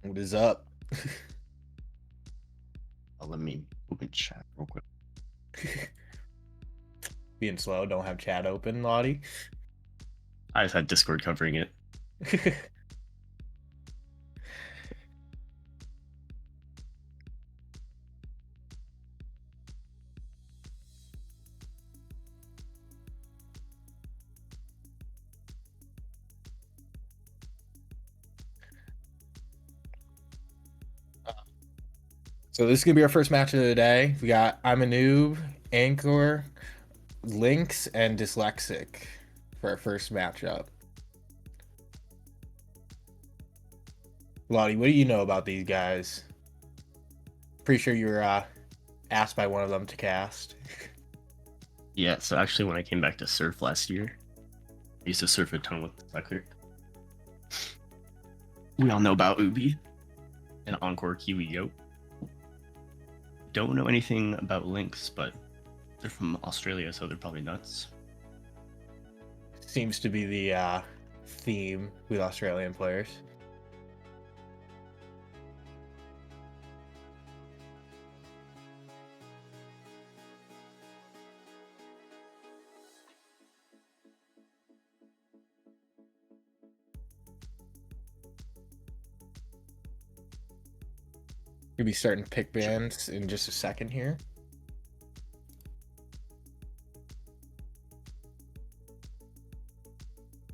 What is up? Let me open chat real quick. Being slow, don't have chat open, Lottie. I just had Discord covering it. So this is gonna be our first match of the day. We got iamnoob, Ahnkor, Lynx, and Dyslexic for our first matchup. Lottie, what do you know about these guys? Pretty sure you were asked by one of them to cast. Yeah, so actually when I came back to surf last year, I used to surf a ton with Dyslexic. We all know about Ubi and Ahnkor Kiwi Goat. Don't know anything about Lynx, but they're from Australia, so they're probably nuts. Seems to be the theme with Australian players. You'll be starting to pick bands in just a second here.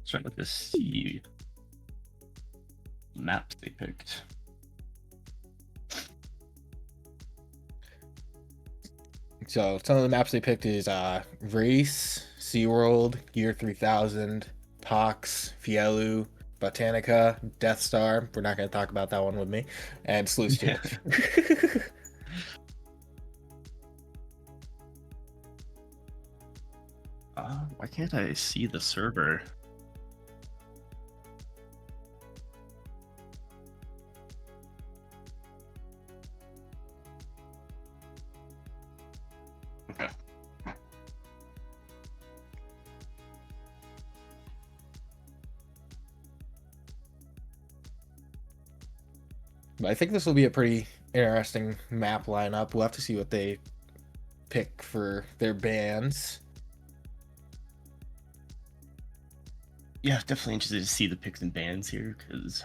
Trying to see maps they picked. So some of the maps they picked is Race, SeaWorld, Year 3000, Pox, Fielu, Botanica, Death Star. We're not going to talk about that one with me. And Sluice 2. Why can't I see the server? Okay. But I think this will be a pretty interesting map lineup. We'll have to see what they pick for their bands. Yeah, definitely interested to see the picks and bans here because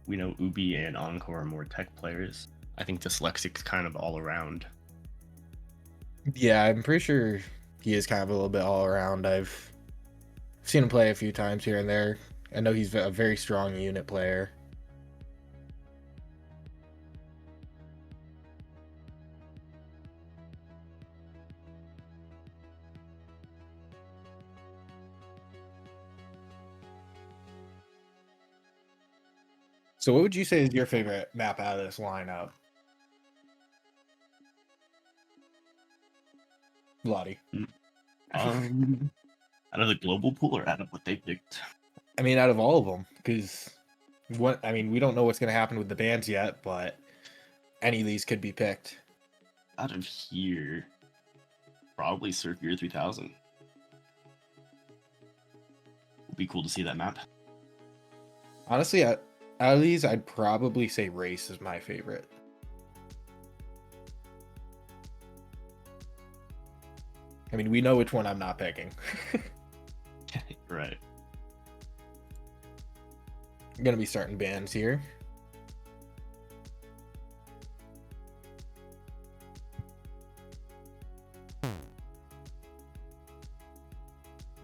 we know Ubi and Ahnkor are more tech players. I think Dyslexic's kind of all around. Yeah, I'm pretty sure he is kind of a little bit all around. I've seen him play a few times here and there. I know he's a very strong unit player. So what would you say is your favorite map out of this lineup? Lottie. Out of the global pool or out of what they picked? I mean, out of all of them, because we don't know what's going to happen with the bands yet, but any of these could be picked. Out of here, probably Surf Year 3000. Would be cool to see that map. Honestly, out of these, I'd probably say Race is my favorite. I mean, we know which one I'm not picking. Right. I'm going to be starting bands here.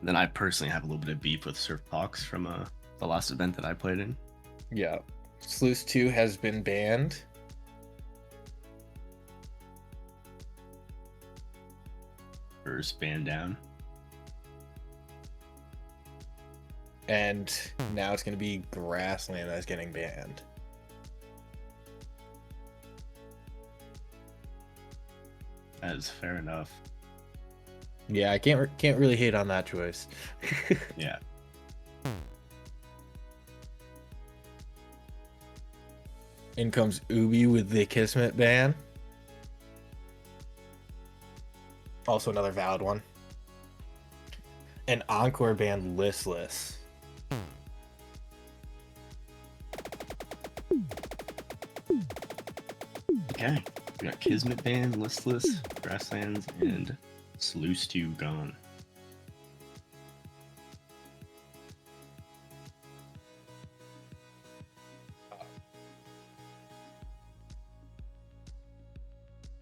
Then I personally have a little bit of beef with Surf Pox from the last event that I played in. Yeah. Sluice 2 has been banned. First ban down. And now it's going to be Grassland that's getting banned. That is fair enough. Yeah, I can't really hate on that choice. Yeah. In comes Ubi with the Kismet ban. Also another valid one. And Ahnkor banned Listless. Okay. We got Kismet Band, Listless, Grasslands, and Sluice 2 gone.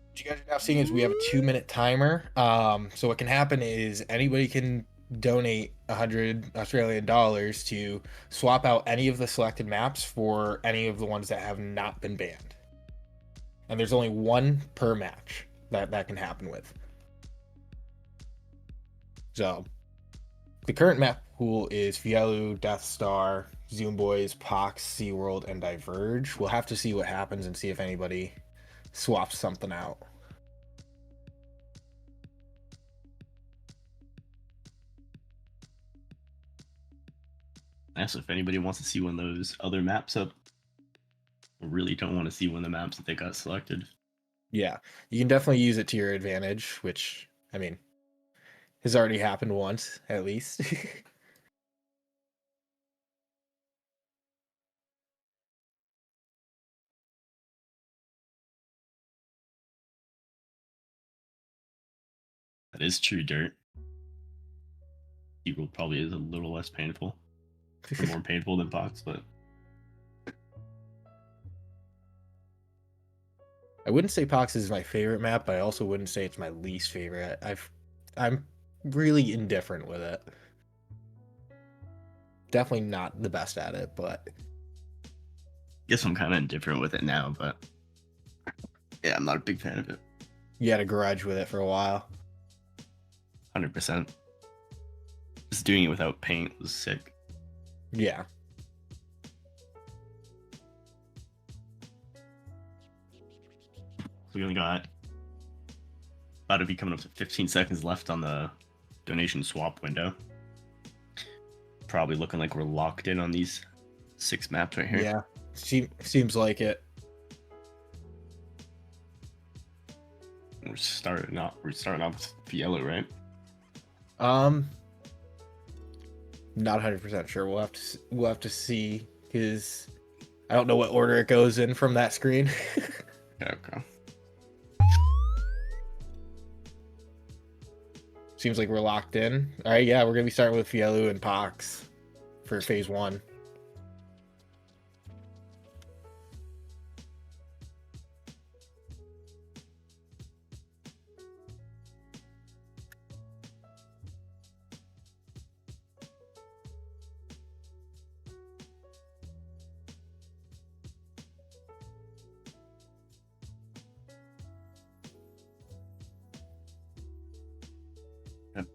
What you guys are now seeing is we have a 2-minute timer. So what can happen is anybody can donate 100 Australian dollars to swap out any of the selected maps for any of the ones that have not been banned. And there's only one per match that can happen with. So the current map pool is Fielu, Death Star, Zoom Boys, Pox, SeaWorld, and Diverge. We'll have to see what happens and see if anybody swaps something out. So if anybody wants to see one of those other maps up, I really don't want to see one of the maps that they got selected. Yeah, you can definitely use it to your advantage, which, I mean, has already happened once, at least. That is true, Dirt. SeaWorld probably is a little less painful, or more painful than Pox, but I wouldn't say Pox is my favorite map, but I also wouldn't say it's my least favorite. I'm really indifferent with it. Definitely not the best at it, but guess I'm kind of indifferent with it now, but yeah, I'm not a big fan of it. you had a grudge with it for a while. 100%. Just doing it without paint was sick. Yeah. We only got about to be coming up to 15 seconds left on the donation swap window. Probably looking like we're locked in on these 6 maps right here. Yeah, seems like it. We're starting off with Fielu, right? Not 100% sure. We'll have to see, because I don't know what order it goes in from that screen. Okay. Seems like we're locked in. All right, yeah, we're gonna be starting with Fielu and Pox for phase 1. Yep.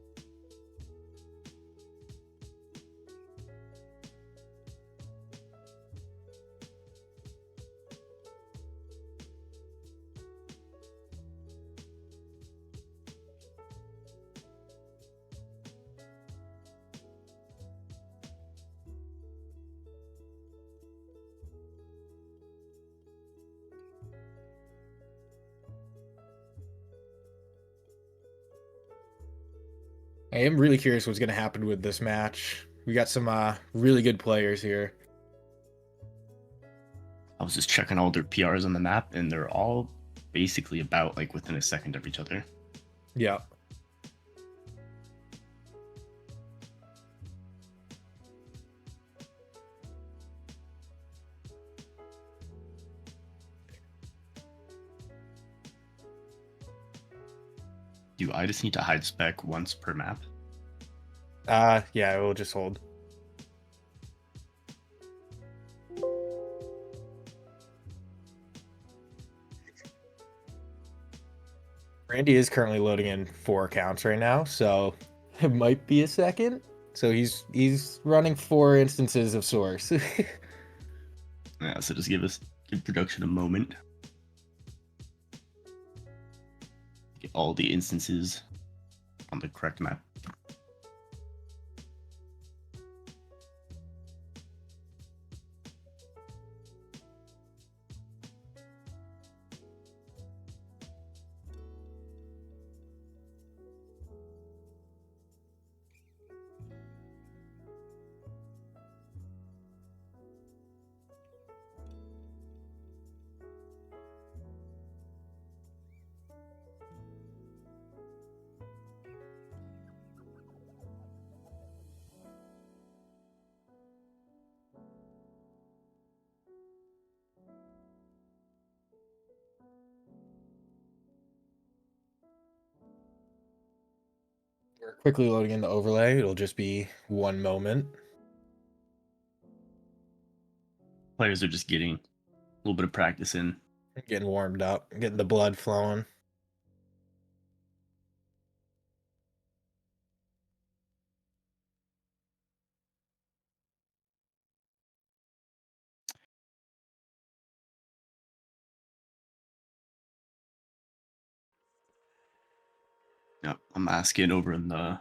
I am really curious what's gonna happen with this match. We got some really good players here. I was just checking all their PRs on the map, and they're all basically about like within a second of each other. Yeah. Do I just need to hide spec once per map? Yeah, we'll just hold. Randy is currently loading in 4 accounts right now, so it might be a second. So he's running 4 instances of source. Yeah, so just give production a moment. Get all the instances on the correct map. Quickly loading in the overlay. It'll just be one moment. Players are just getting a little bit of practice in. Getting warmed up, getting the blood flowing. Yep, I'm asking over in the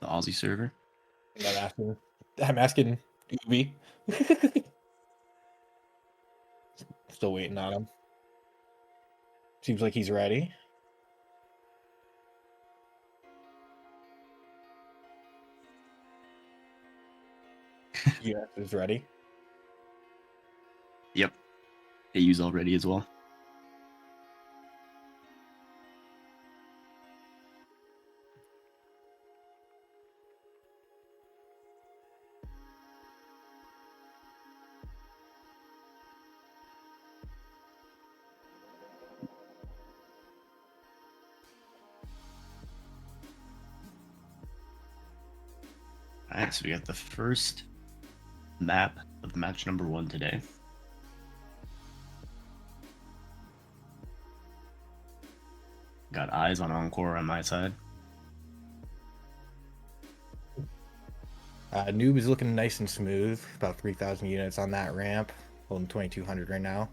Aussie server. I'm asking Ubi. Still waiting on him. Seems like he's ready. US is ready. Yep, AU's all ready as well. Alright, so we got the first map of match number 1 today. Got eyes on Ahnkor on my side. Noob is looking nice and smooth. About 3,000 units on that ramp. Holding 2,200 right now.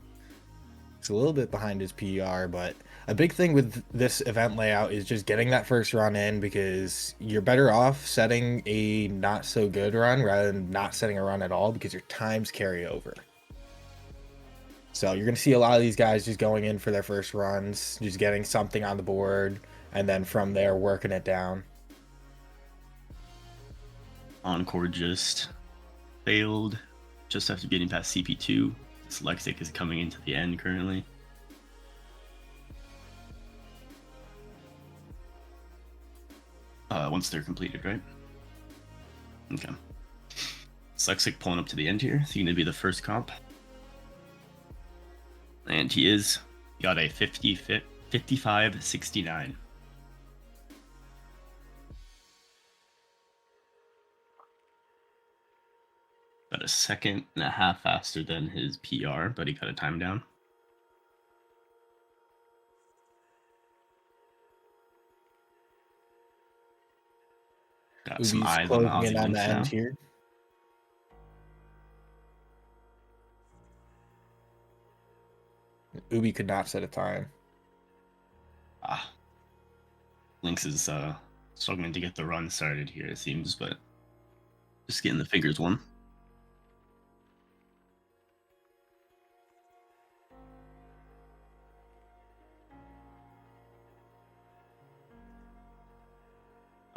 It's a little bit behind his PR, but a big thing with this event layout is just getting that first run in, because you're better off setting a not so good run rather than not setting a run at all, because your times carry over. So you're going to see a lot of these guys just going in for their first runs, just getting something on the board, and then from there working it down. Ahnkor just failed just after getting past CP2. Dyslexic is coming into the end currently. Once they're completed, right? Okay. Dyslexic pulling up to the end here. Is he going to be the first comp? And he is. He got a 55-69. About a second and a half faster than his PR, but he got a time down. Got Ubi's some eyes on the Aussie on Lynx the now. end here. Ubi could not set a time. Lynx is struggling to get the run started here, it seems, but just getting the figures one.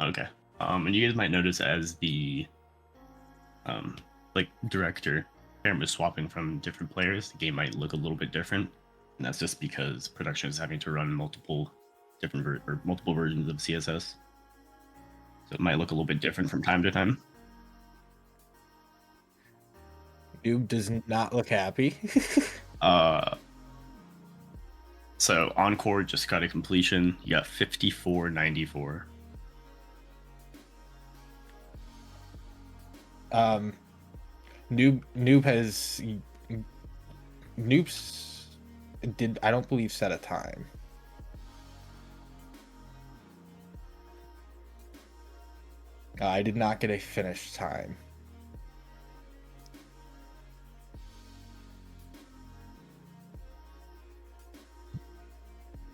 Okay. And you guys might notice as the like director camera swapping from different players, the game might look a little bit different, and that's just because production is having to run multiple different multiple versions of CSS, so it might look a little bit different from time to time. Noob does not look happy. So Ahnkor just got a completion. You got 54-94. Noob's did, I don't believe, set a time. I did not get a finished time.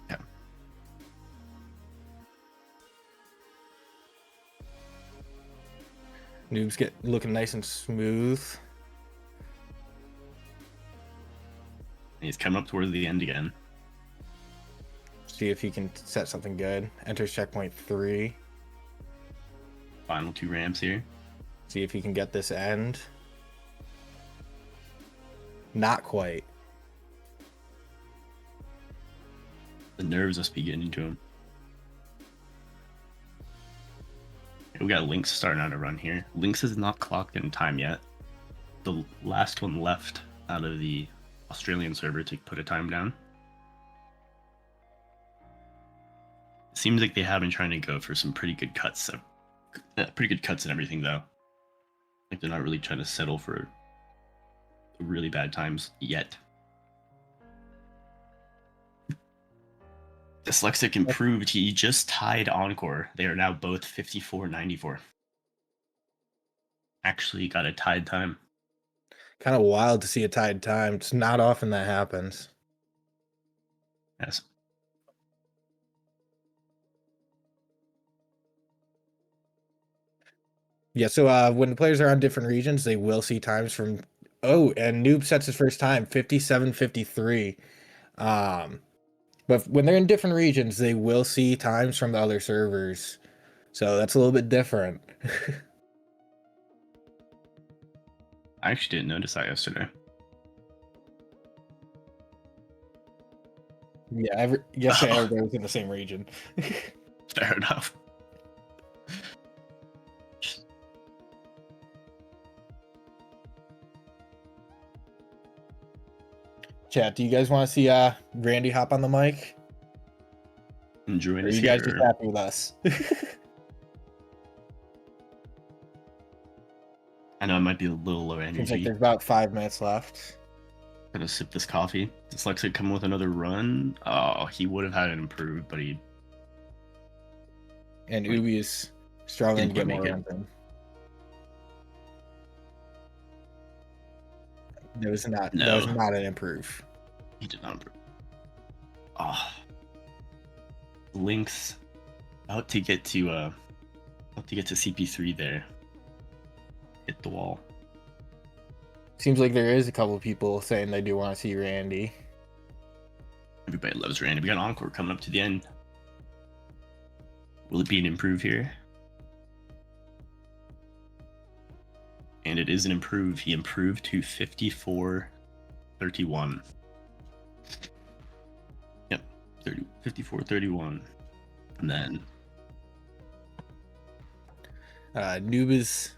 Yeah. Noob's looking nice and smooth. He's coming up towards the end again. See if he can set something good. Enters checkpoint 3. Final 2 ramps here. See if he can get this end. Not quite. The nerves must be getting to him. We got Lynx starting on a run here. Lynx is not clocked in time yet. The last one left out of the Australian server to put a time down. seems like they have been trying to go for some pretty good cuts. Pretty good cuts and everything, though. Like they're not really trying to settle for really bad times yet. Dyslexic improved. He just tied Ahnkor. They are now both 54-94. Actually got a tied time. Kind of wild to see a tied time. It's not often that happens. Yes. Yeah, so when the players are on different regions, they will see times from... Oh, and Noob sets his first time, 57-53. But when they're in different regions, they will see times from the other servers. So that's a little bit different. I actually didn't notice that yesterday. Yeah, yesterday everybody was in the same region. Fair enough. Chat, do you guys want to see Randy hop on the mic? Enjoying Or are this you guys here. just happy with us? I know it might be a little low energy. Seems like there's about 5 minutes left. Gonna sip this coffee. Dyslexic coming with another run. Oh, he would have had it improved, but he... And Ubi is struggling to get Didn't more quite make runs in. That was not an improve. He did not improve. Oh. Lynx out to get to CP3 there. Hit the wall. Seems like there is a couple of people saying they do want to see Randy. Everybody loves Randy. We got Ahnkor coming up to the end. Will it be an improve here? And it is an improve. He improved to 54-31. Yep, 54-31. And then Noob is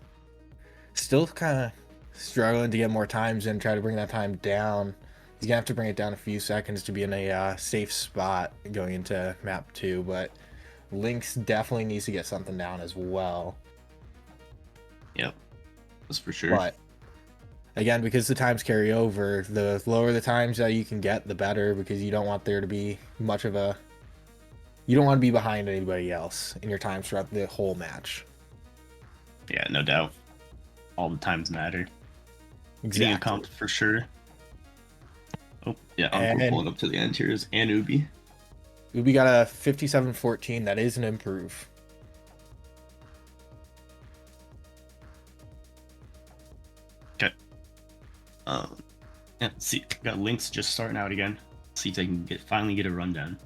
still kind of struggling to get more times in, try to bring that time down. He's gonna have to bring it down a few seconds to be in a safe spot going into map 2, but Lynx definitely needs to get something down as well. Yep, that's for sure. But again, because the times carry over, the lower the times that you can get, the better, because you don't want there to be much of a... You don't want to be behind anybody else in your times throughout the whole match. Yeah, no doubt. All the times matter. Exactly. Getting a comp for sure. Oh, yeah, Ahnkor pulling up to the end here is Ubi. Ubi got a 57-14. That is an improve. Okay. Yeah, see, got Lynx just starting out again. See if they can finally get a rundown.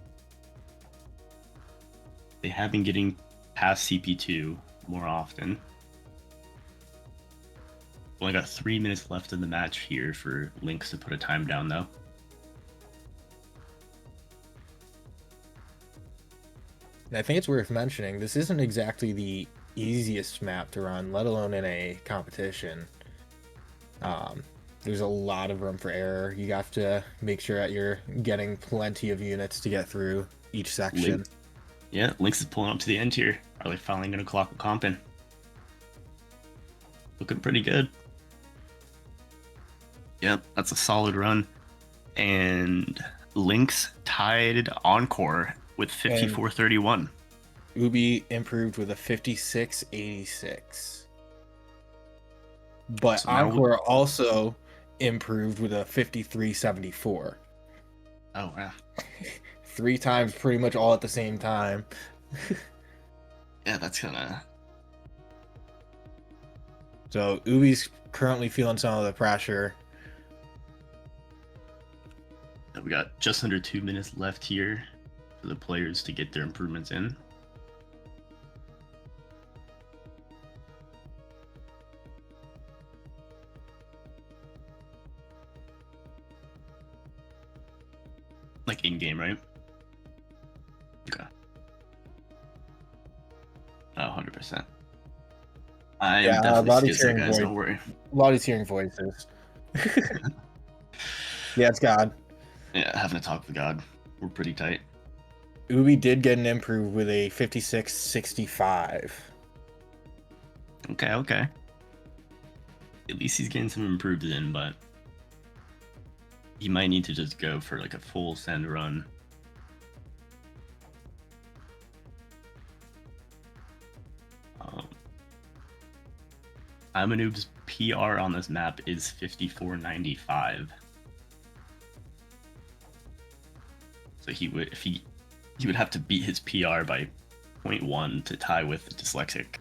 They have been getting past CP2 more often. Only got 3 minutes left in the match here for Lynx to put a time down, though. And I think it's worth mentioning, this isn't exactly the easiest map to run, let alone in a competition. There's a lot of room for error. You have to make sure that you're getting plenty of units to get through each section. Lynx is pulling up to the end here. Are they finally going to clock a comp in? Looking pretty good. Yep, that's a solid run. And Lynx tied Ahnkor with 54-31. Ubi improved with a 56-86. But so Ahnkor also improved with a 53-74. Oh, wow. 3 times pretty much all at the same time. Yeah, that's kind of... So Ubi's currently feeling some of the pressure. We got just under 2 minutes left here for the players to get their improvements in. Like in-game, right? Okay. Oh, 100%. I'm definitely scared, guys, don't worry. Lottie's hearing voices. Yeah, it's God. Yeah, having a talk with God. We're pretty tight. Ubi did get an improve with a 5665. Okay, okay. At least he's getting some improved in, but he might need to just go for like a full send run. iamnoob's PR on this map is 5495. So he would, if he would have to beat his PR by 0.1 to tie with Dyslexic.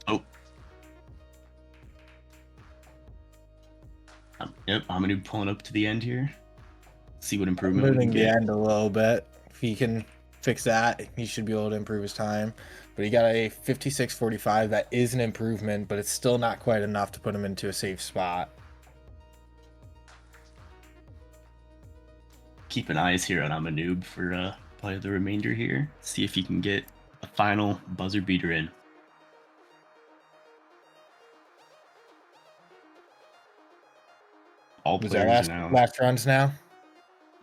Oh. Yep, Ahnkor pulling up to the end here. See what improvement we can Moving the get. end a little bit. If he can fix that, he should be able to improve his time. But he got a 5645. That is an improvement, but it's still not quite enough to put him into a safe spot. Keep an eyes here on Ahnkor for probably the remainder here. See if he can get a final buzzer beater in. All Was our players are now. last runs now?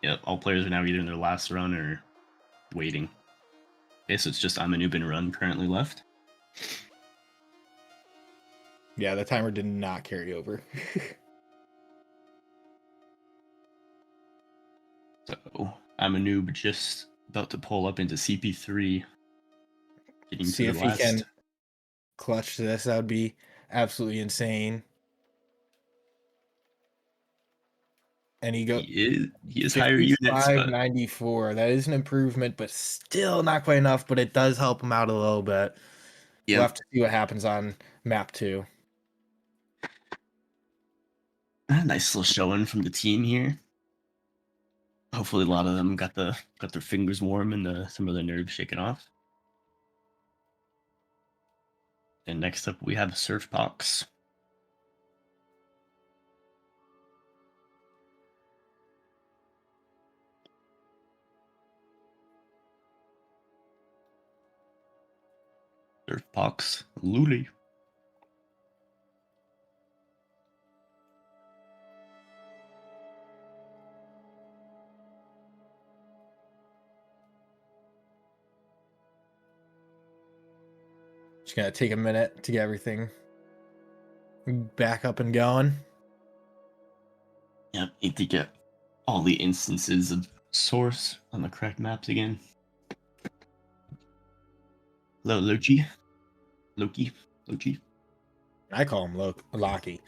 Yep, all players are now either in their last run or waiting. Okay, so it's just Ahnkor and run currently left. Yeah, the timer did not carry over. So Ahnkor just about to pull up into CP3. Getting See to if the he last. can clutch this. That would be absolutely insane. And he is higher units, but 5594. That is an improvement, but still not quite enough. But it does help him out a little bit. We'll have to see what happens on map 2. Nice little showing from the team here. Hopefully, a lot of them got their fingers warm and some of their nerves shaken off. And next up, we have Surfbox. Surfbox Luli. Just gonna take a minute to get everything back up and going. Yep, need to get all the instances of source on the correct maps again. Hello, Loki. Loki. I call him Loki.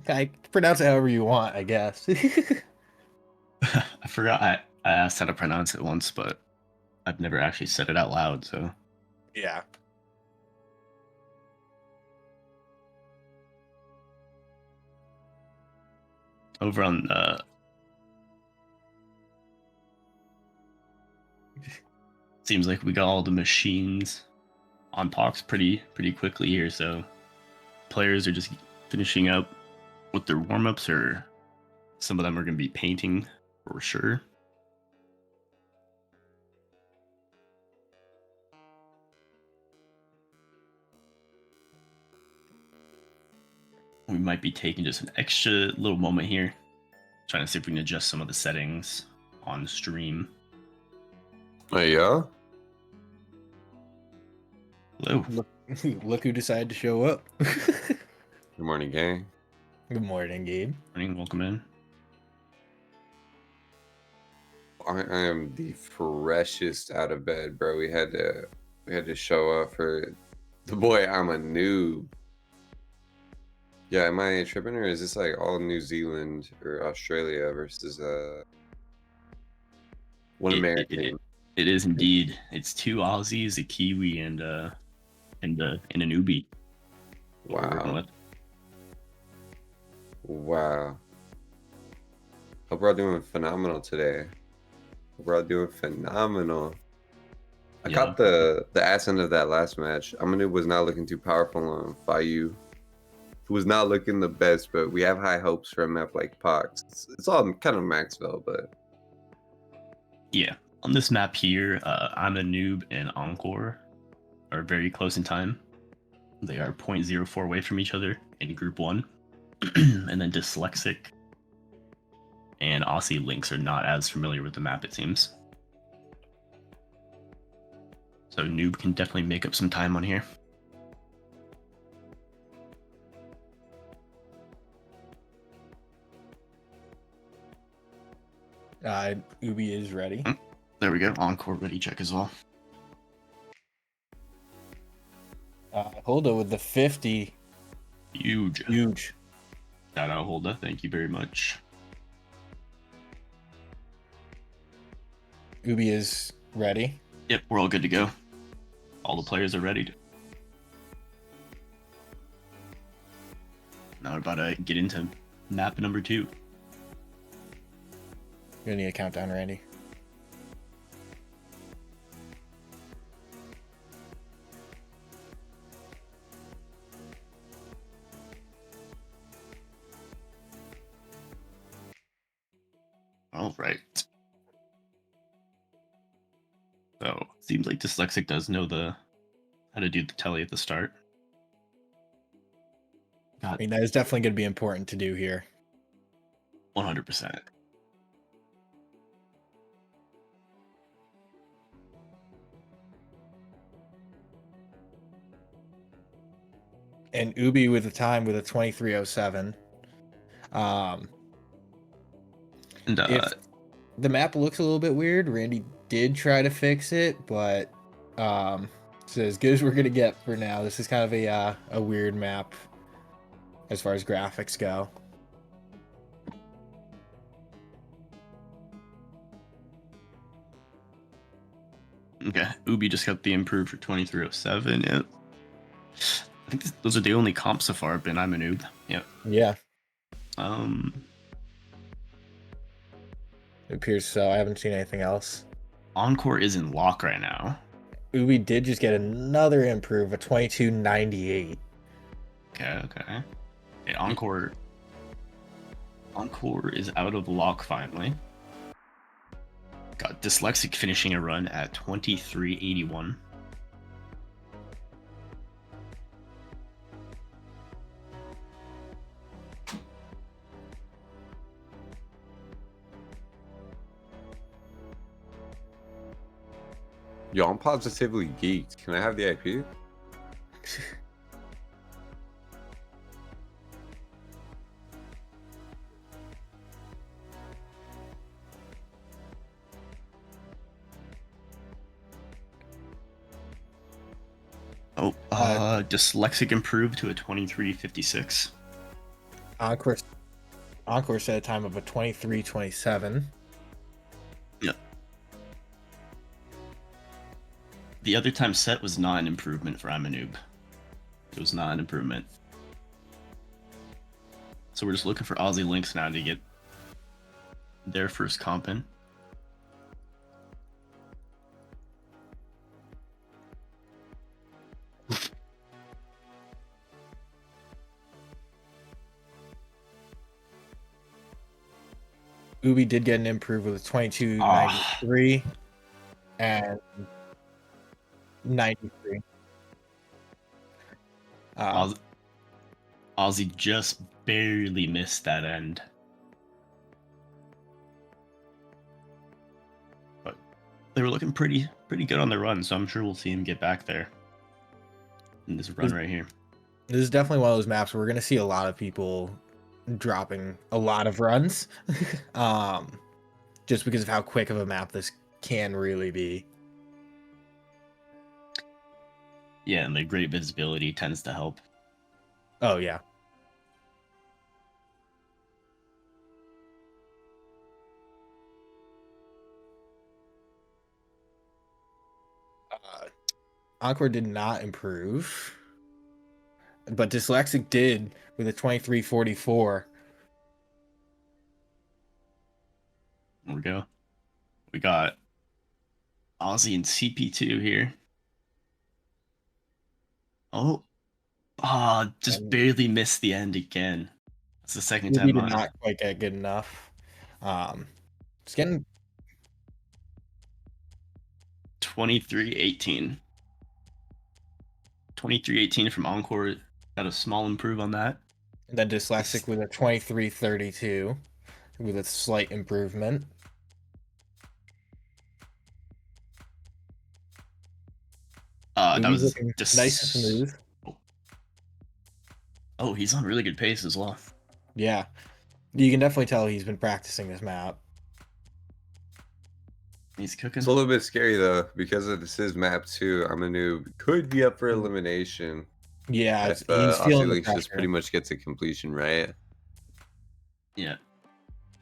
I pronounce it however you want, I guess. I forgot I asked how to pronounce it once, but I've never actually said it out loud, so. Yeah. Over on seems like we got all the machines on Pox pretty quickly here, so players are just finishing up with their warm-ups, or some of them are going to be painting for sure. We might be taking just an extra little moment here, trying to see if we can adjust some of the settings on stream. Yeah. Hello. Look who decided to show up. Good morning, gang. Good morning, Gabe. Morning, welcome in. I am the freshest out of bed, bro. We had to show up for the boy. I'm a noob. Yeah, am I tripping, or is this like all New Zealand or Australia versus one American? It is indeed. It's 2 Aussies, a Kiwi, and a newbie. Wow. Wow. Hope we're all doing phenomenal today. We're all doing phenomenal. I caught the ass end of that last match. Ahnkor was not looking too powerful on Fayu. He was not looking the best, but we have high hopes for a map like Pox. It's all kind of Maxwell, but yeah, on this map here, Ahnkor and Ahnkor are very close in time. They are 0.04 away from each other in Group 1. And then Dyslexic and Lynx are not as familiar with the map, it seems. So Noob can definitely make up some time on here. Ubi is ready. There we go. Ahnkor ready check as well. Holda with the 50. Huge. Shout out Holda. Thank you very much. Ubi is ready. Yep, we're all good to go. All the players are ready. Now we're about to get into map number 2. You're gonna need a countdown, Randy. All right. So seems like Dyslexic does know how to do the tele at the start. I mean, that is definitely going to be important to do here. 100%. And Ubi with the time with a 23:07. If the map looks a little bit weird, Randy did try to fix it, but it's as good as we're gonna get for now. This is kind of a weird map as far as graphics go. Okay, Ubi just got the improved for 23:07. Yep. I think those are the only comps so far. Been iamnoob. Yep. Yeah. It appears so. I haven't seen anything else. Ahnkor is in lock right now. Ubi did just get another improve, a 22:98. Okay. Hey, Ahnkor is out of lock finally. Got Dyslexic finishing a run at 23:81. Yo, I'm positively geeked. Can I have the IP? Dyslexic improved to a 23:56. Ahnkor set a time of a 23:27. Yep. The other time set was not an improvement for iamnoob. It was not an improvement. So we're just looking for Lynx now to get their first comp in. Ubi did get an improve with a 22:93 and 93. Ozzy just barely missed that end. But they were looking pretty good on the run, so I'm sure we'll see him get back there in this run right here. This is definitely one of those maps where we're going to see a lot of people dropping a lot of runs. Just because of how quick of a map this can really be. Yeah, and the great visibility tends to help. Oh, yeah. Ahnkor did not improve, but Dyslexic did with a 23:44. There we go. We got Ozzy and CP2 here. Just barely missed the end again. That's the second time. He did not quite get good enough. It's getting 23:18. 2318 from Ahnkor got a small improve on that. And then Dyslexic with a 2332 with a slight improvement. That He's was looking just nice and smooth. Oh, he's on really good pace as well. Yeah. You can definitely tell he's been practicing this map. He's cooking. It's a little bit scary though, because this is map 2. iamnoob could be up for elimination. Yeah, If he's feeling the Lynx just pressure. pretty much gets a completion, right? Yeah.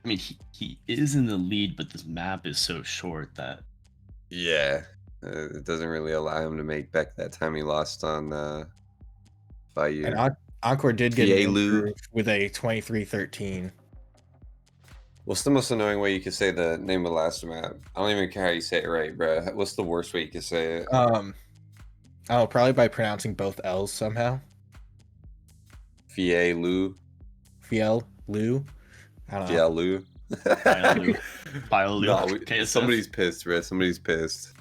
I mean, he is in the lead, but this map is so short that... Yeah. It doesn't really allow him to make back that time he lost on Bayou. And Ahnkor did get an Fielu. improve with a 2313. What's the most annoying way you could say the name of the last map? I don't even care how you say it right, bro. What's the worst way you could say it? Oh, probably by pronouncing both L's somehow. Fielu. Fiel, Lu. I don't know. Fielu. Fielu. No, KSF. somebody's pissed, bro. Somebody's pissed.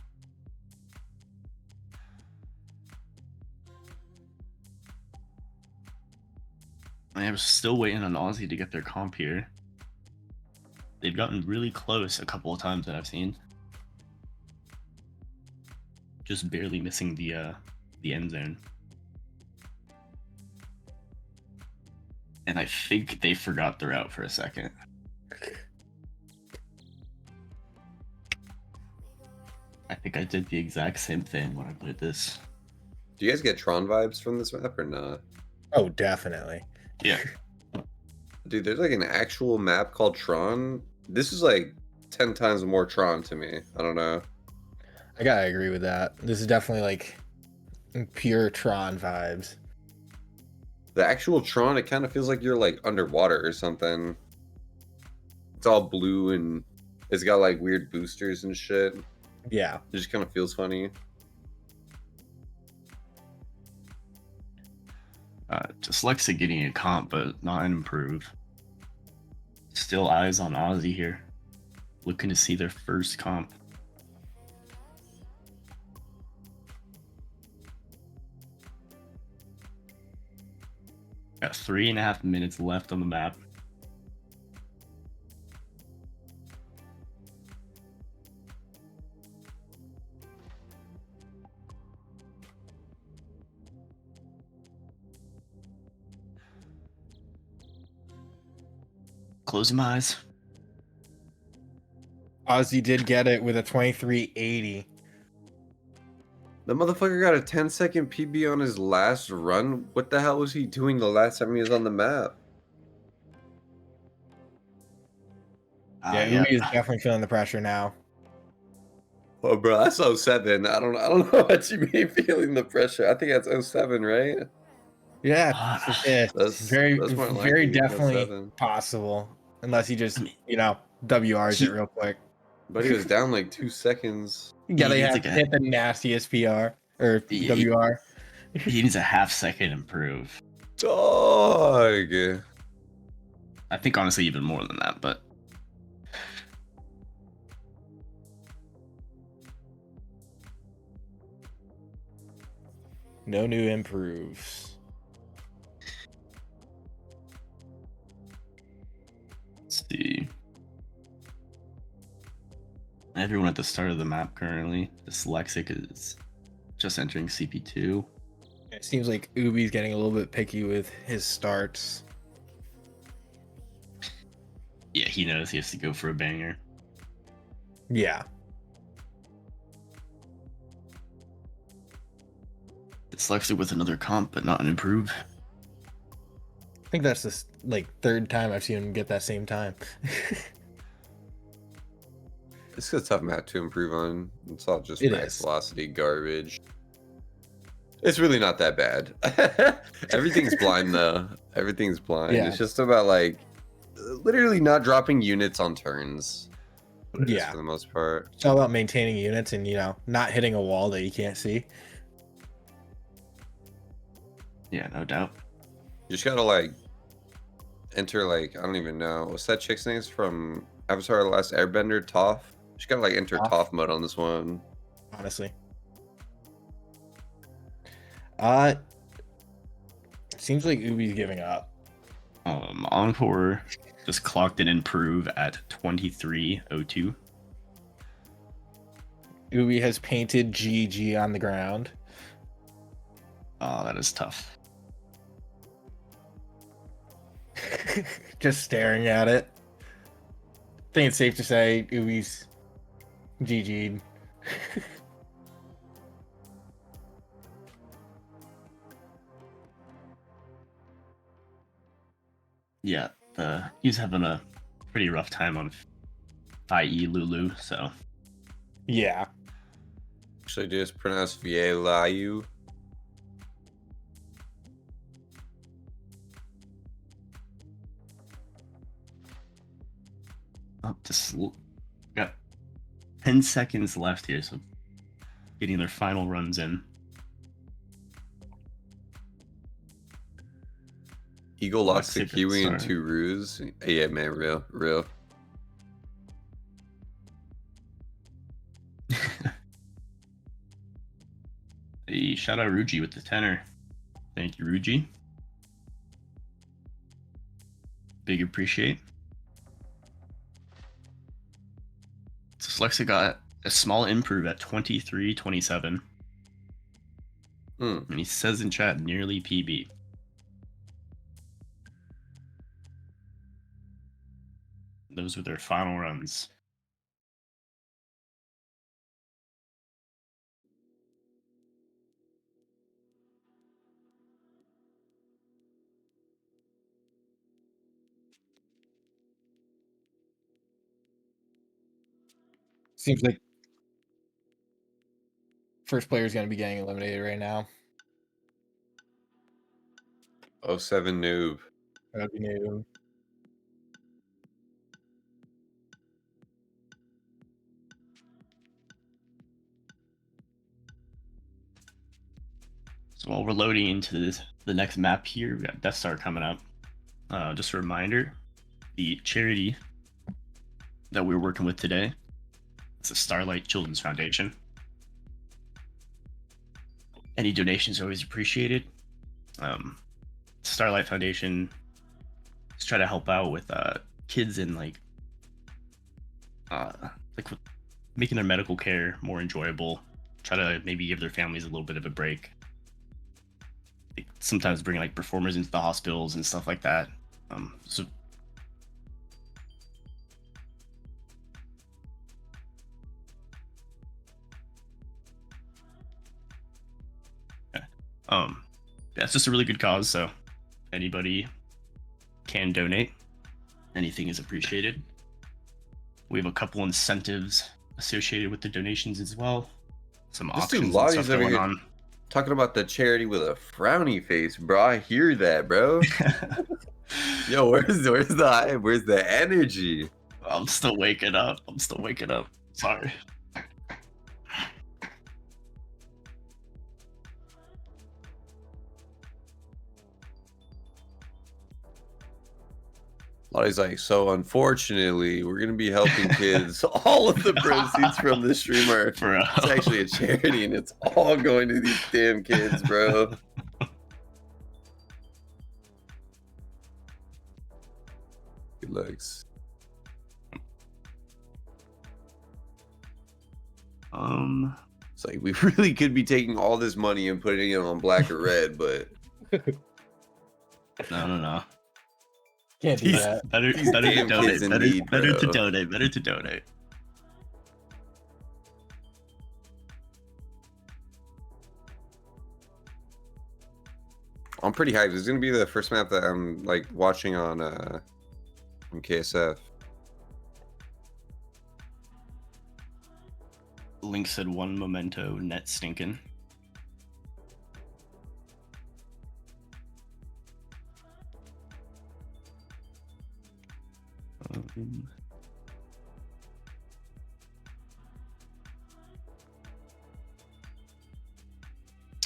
I'm still waiting on Aussie to get their comp here. They've gotten really close a couple of times that I've seen. Just barely missing the end zone. And I think they forgot the route for a second. I think I did the exact same thing when I played this. Do you guys get Tron vibes from this map or not? Oh, definitely. Yeah. Dude, there's like an actual map called Tron. This is like 10 times more Tron to me. I don't know. I gotta agree with that. This is definitely like pure Tron vibes. The actual Tron, it kind of feels like you're like underwater or something. It's all blue and it's got like weird boosters and shit. Yeah. It just kind of feels funny. Dyslexic getting a comp, but not an improve. Still eyes on Aussie here. Looking to see their first comp. Got 3.5 minutes left on the map. Closing my eyes. Ozzy did get it with a 2380. The motherfucker got a 10-second PB on his last run. What the hell was he doing the last time he was on the map? Yeah, Ubi is definitely feeling the pressure now. Oh, bro, that's 07. I don't know what you mean feeling the pressure. I think that's 07, right? Yeah, it's That's very more likely very than definitely 07. possible. Unless he just, WRs it real quick. But he was down like 2 seconds. Yeah, they needs have like hit the nastiest PR or WR. He needs a half-second improve. Dog. I think honestly even more than that, but No new improves. let's see. Everyone at the start of the map currently. Dyslexic is just entering CP2. It seems like Ubi's getting a little bit picky with his starts. Yeah, he knows he has to go for a banger. Yeah. Dyslexic with another comp, but not an improve. I think that's the third time I've seen him get that same time. It's a tough map to improve on. It's all just It max is. velocity garbage. It's really not that bad. Everything's blind though. Everything's blind. Yeah. It's just about like literally not dropping units on turns. What it is Yeah. for the most part. It's all about maintaining units and, not hitting a wall that you can't see. Yeah, no doubt. You just gotta like enter like I don't even know what's that chick's name from Avatar: The Last Airbender, Toph. You just gotta like enter Toph? Toph mode on this one. Honestly. Uh, seems like Ubi's giving up. Ahnkor just clocked an improve at 2302. Ubi has painted GG on the ground. Oh, that is tough. Just staring at it. I think it's safe to say Ubi's GG'd. Yeah, he's having a pretty rough time on IE Lulu, so Yeah. Should I just pronounce Vielayu? just got 10 seconds left here, so getting their final runs in. Eagle lost to Secret Kiwi and Star. 2 Ruse. Yeah, man, real. Hey, shout out Ruji with the tenor. Thank you, Ruji. Big appreciate. Dyslexic got a small improve at 23-27. And he says in chat, nearly PB. Those were their final runs. Seems like first player's gonna be getting eliminated right now. 07 noob. That'd be new. So while we're loading into the next map here, we got Death Star coming up. Just a reminder, the charity that we're working with today is the Starlight Children's Foundation. Any donations are always appreciated. Starlight Foundation is trying to help out with kids in like with making their medical care more enjoyable. Try to maybe give their families a little bit of a break. They sometimes bring like performers into the hospitals and stuff like that. So yeah, it's just a really good cause. So anybody can donate. Anything is appreciated. We have a couple incentives associated with the donations as well. Some This dude auctions and Lottie's stuff over going here on. talking about the charity with a frowny face, bro. I hear that, bro. Yo, where's the hype? Where's the energy? I'm still waking up. Sorry. Lottie's like, so unfortunately, we're gonna be helping kids. All of the proceeds from the streamer, it's actually a charity, and it's all going to these damn kids, bro. Good looks. It's like we really could be taking all this money and putting it on black or red, but No. Can't do that. Better to damn donate. kids in Better need, to bro. donate. Better to donate. I'm pretty hyped. It's gonna be the first map that I'm like watching on KSF. Lynx said one memento, net stinking.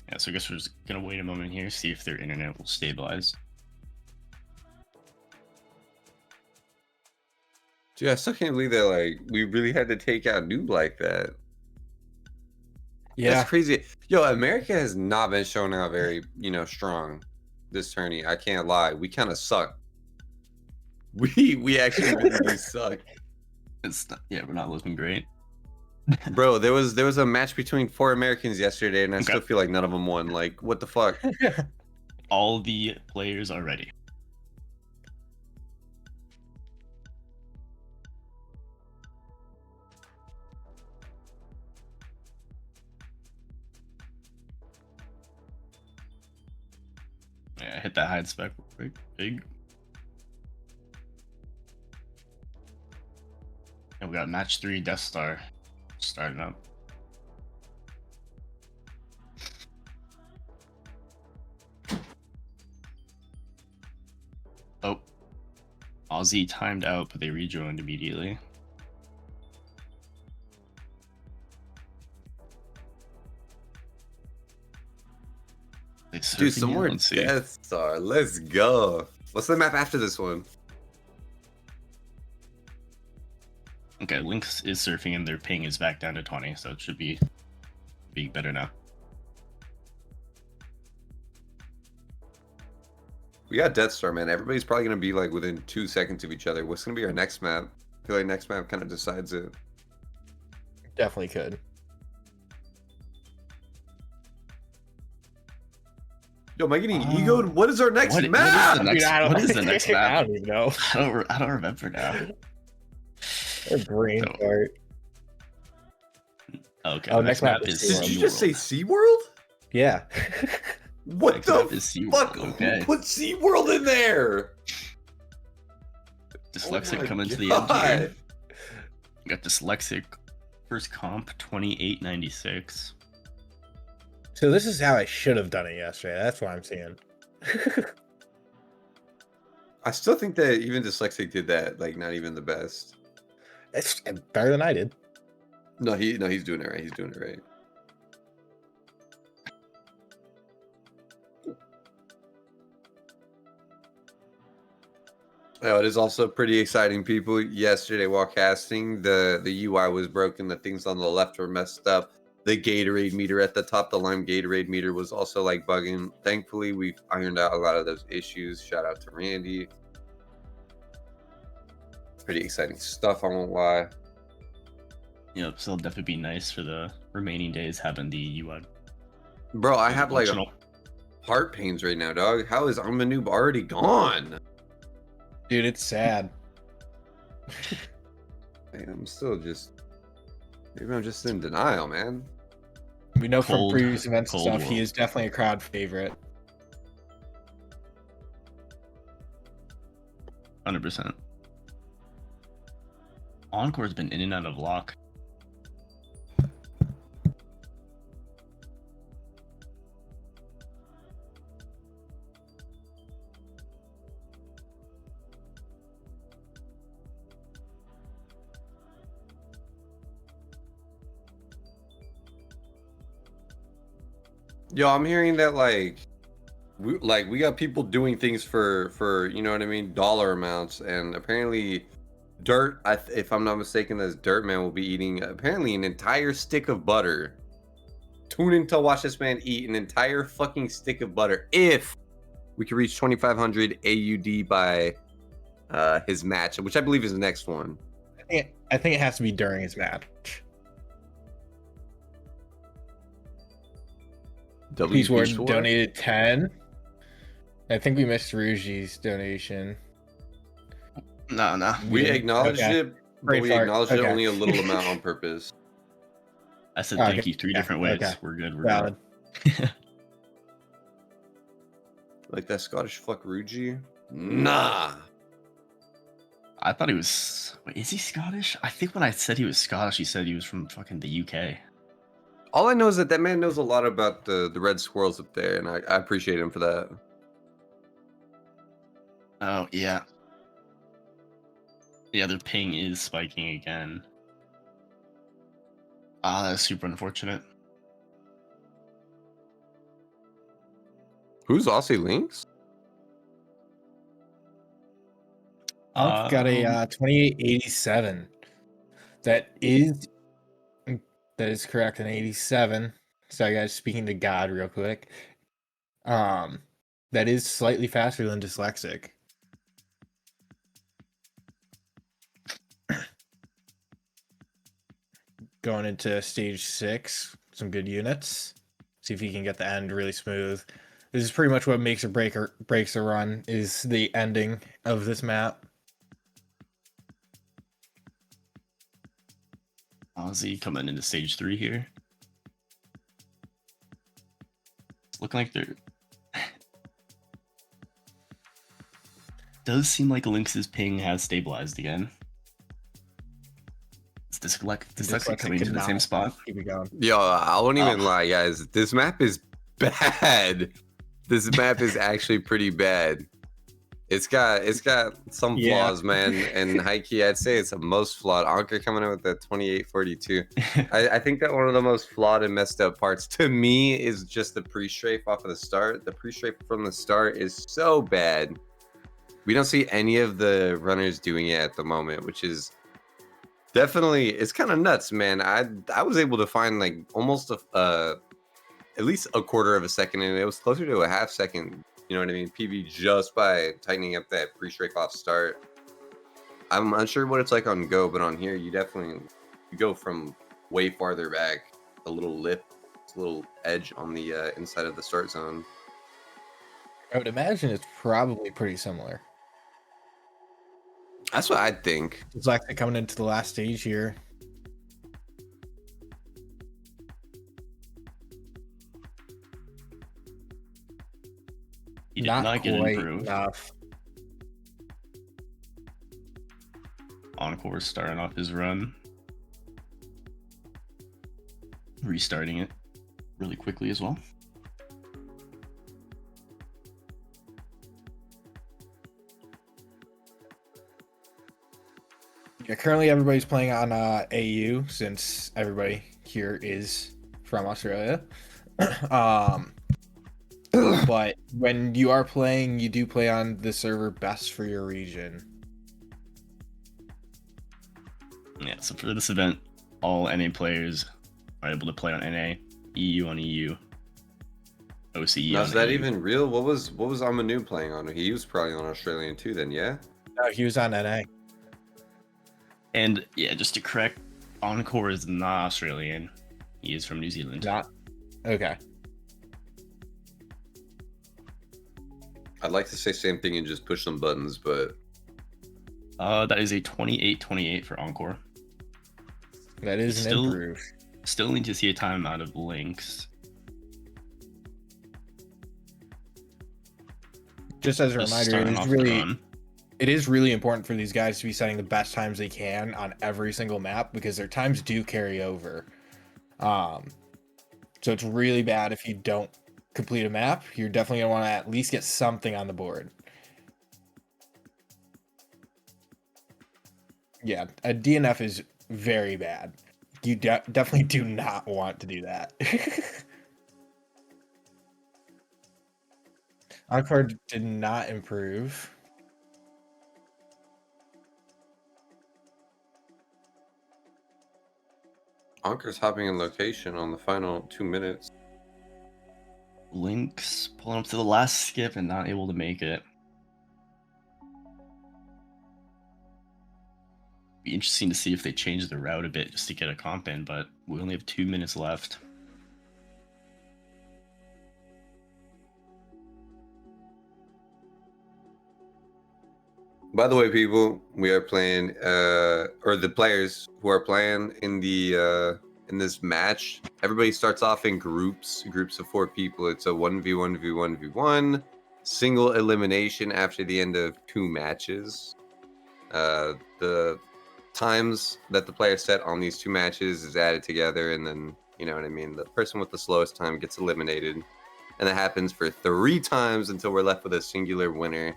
Yeah, so I guess we're just gonna wait a moment here, see if their internet will stabilize. Dude, I still can't believe that like we really had to take out Noob like that. Yeah. That's crazy. Yo, America has not been showing out very, strong this tourney. I can't lie. We kind of suck. We actually really do suck. It's not, yeah, we're not looking great. Bro, there was a match between 4 Americans yesterday, and I still feel like none of them won. Like, what the fuck? All the players are ready. Yeah, hit that hide spec real quick. Big. And we got match 3 Death Star starting up. Oh, Aussie timed out, but they rejoined immediately. Dude, some more Death Star. Let's go. What's the map after this one? Okay, Lynx is surfing and their ping is back down to 20, so it should be better now. We got Death Star, man. Everybody's probably gonna be like within 2 seconds of each other. What's gonna be our next map? I feel like next map kind of decides it. Definitely could. Yo, am I getting egoed? What is our next map? What is the next map? I don't even know. I don't remember now. Brain fart. Okay. Oh, next map is Did you just say SeaWorld? Yeah. What Next the map is SeaWorld, fuck? okay. Who put SeaWorld in there? Dyslexic Oh coming to the God. end here. We got Dyslexic first comp 2896. So this is how I should have done it yesterday. That's what I'm seeing. I still think that even Dyslexic did that, like, not even the best. It's better than I did. No, he's doing it right. He's doing it right. Oh, it is also pretty exciting, people. Yesterday while casting, the UI was broken. The things on the left were messed up. The Gatorade meter at the top, the Lime Gatorade meter was also like bugging. Thankfully, we've ironed out a lot of those issues. Shout out to Randy. Pretty exciting stuff, I won't lie. Yep, so it'll definitely be nice for the remaining days having the UI. Bro, I have like heart pains right now, dog. How is iamnoob already gone? Dude, it's sad. Man, I'm still just... Maybe I'm just in denial, man. We know from previous events and stuff, world. he is definitely a crowd favorite. 100%. Ahnkor has been in and out of lock. Yo, I'm hearing that we got people doing things for you know what I mean, dollar amounts, and apparently Dirt, if I'm not mistaken, this Dirt Man will be eating apparently an entire stick of butter. Tune in to watch this man eat an entire fucking stick of butter if we can reach 2,500 AUD by his match, which I believe is the next one. I think it has to be during his match. Peace Ward donated 10. I think we missed Ruji's donation. No. We acknowledged it, but we acknowledged it Okay. only a little amount on purpose. I said thank you 3 different ways. Okay. We're good. We're Valid. good. Like that Scottish fuck Ruji? Nah. I thought he was. Wait, is he Scottish? I think when I said he was Scottish, he said he was from fucking the UK. All I know is that man knows a lot about the red squirrels up there, and I appreciate him for that. Oh, yeah. Yeah, their ping is spiking again. Ah, that's super unfortunate. Who's Aussie Lynx? I've got a 2887. That is correct, an 87. Sorry guys, speaking to God real quick. That is slightly faster than Dyslexic. Going into stage 6, some good units. See if he can get the end really smooth. This is pretty much what makes or breaks a run, is the ending of this map. Aussie coming into stage 3 here. It's looking like they're... Does seem like Lynx's ping has stabilized again. Is Dyslexic coming into the same spot? Keep it going. Yo, I won't even lie, guys. This map is bad. This map is actually pretty bad. It's got some flaws, man. And high-key, I'd say it's the most flawed. Ahnkor coming in with the 2842. I think that one of the most flawed and messed up parts to me is just the pre-strafe off of the start. The pre-strafe from the start is so bad. We don't see any of the runners doing it at the moment, which is definitely, it's kind of nuts, man. I was able to find like almost at least a quarter of a second, and it was closer to a half second. You know what I mean? PB just by tightening up that pre-strafe off start. I'm unsure what it's like on Go, but on here you definitely go from way farther back, a little lip, a little edge on the inside of the start zone. I would imagine it's probably pretty similar. That's what I think. It's like coming into the last stage here. He did not get improved. Enough. Ahnkor starting off his run. Restarting it really quickly as well. Yeah, currently everybody's playing on AU since everybody here is from Australia. But when you are playing, you do play on the server best for your region. Yeah, so for this event, all NA players are able to play on NA, EU on EU, OCE Now, on is that AU. even real? What was iamnoob playing on? He was probably on Australian too then, yeah? No, he was on NA. And yeah, just to correct, Ahnkor is not Australian. He is from New Zealand. Not okay. I'd like to say same thing and just push some buttons, but That is a 28-28 for Ahnkor. That is an improve. Still need to see a time out of Lynx. Just as a reminder, it is really important for these guys to be setting the best times they can on every single map because their times do carry over. So it's really bad if you don't complete a map. You're definitely gonna want to at least get something on the board. Yeah, a DNF is very bad. You definitely do not want to do that. Ahnkor did not improve. Ahnkor hopping in location on the final 2 minutes. Lynx pulling up to the last skip and not able to make it. Be interesting to see if they change the route a bit just to get a comp in, but we only have 2 minutes left. By the way, people, we are playing, or the players who are playing in the in this match, everybody starts off in groups of 4 people. It's a 1v1v1v1, single elimination after the end of 2 matches. The times that the player set on these 2 matches is added together, and then, you know what I mean, the person with the slowest time gets eliminated. And that happens for 3 times until we're left with a singular winner.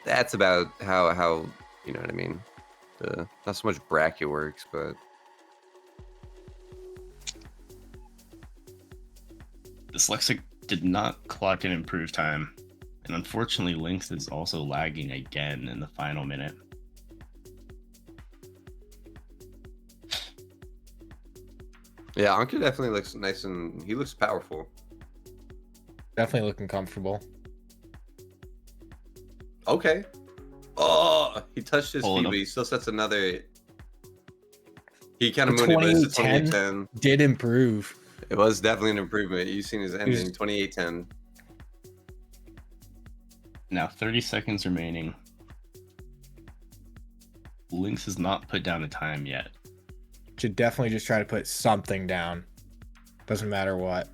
That's about how you know what I mean. Not so much bracket works, but Dyslexic did not clock an improved time, and unfortunately Lynx is also lagging again in the final minute. Yeah, Ahnkor definitely looks nice and he looks powerful. Definitely looking comfortable. Okay. Oh, he touched his Hold feet, up. but he still sets another. He kind The of mooned it, but it's a 28-10 28-10. did improve. It was definitely an improvement. You've seen his ending, was- 28-10. Now 30 seconds remaining. Lynx has not put down a time yet. Should definitely just try to put something down. Doesn't matter what.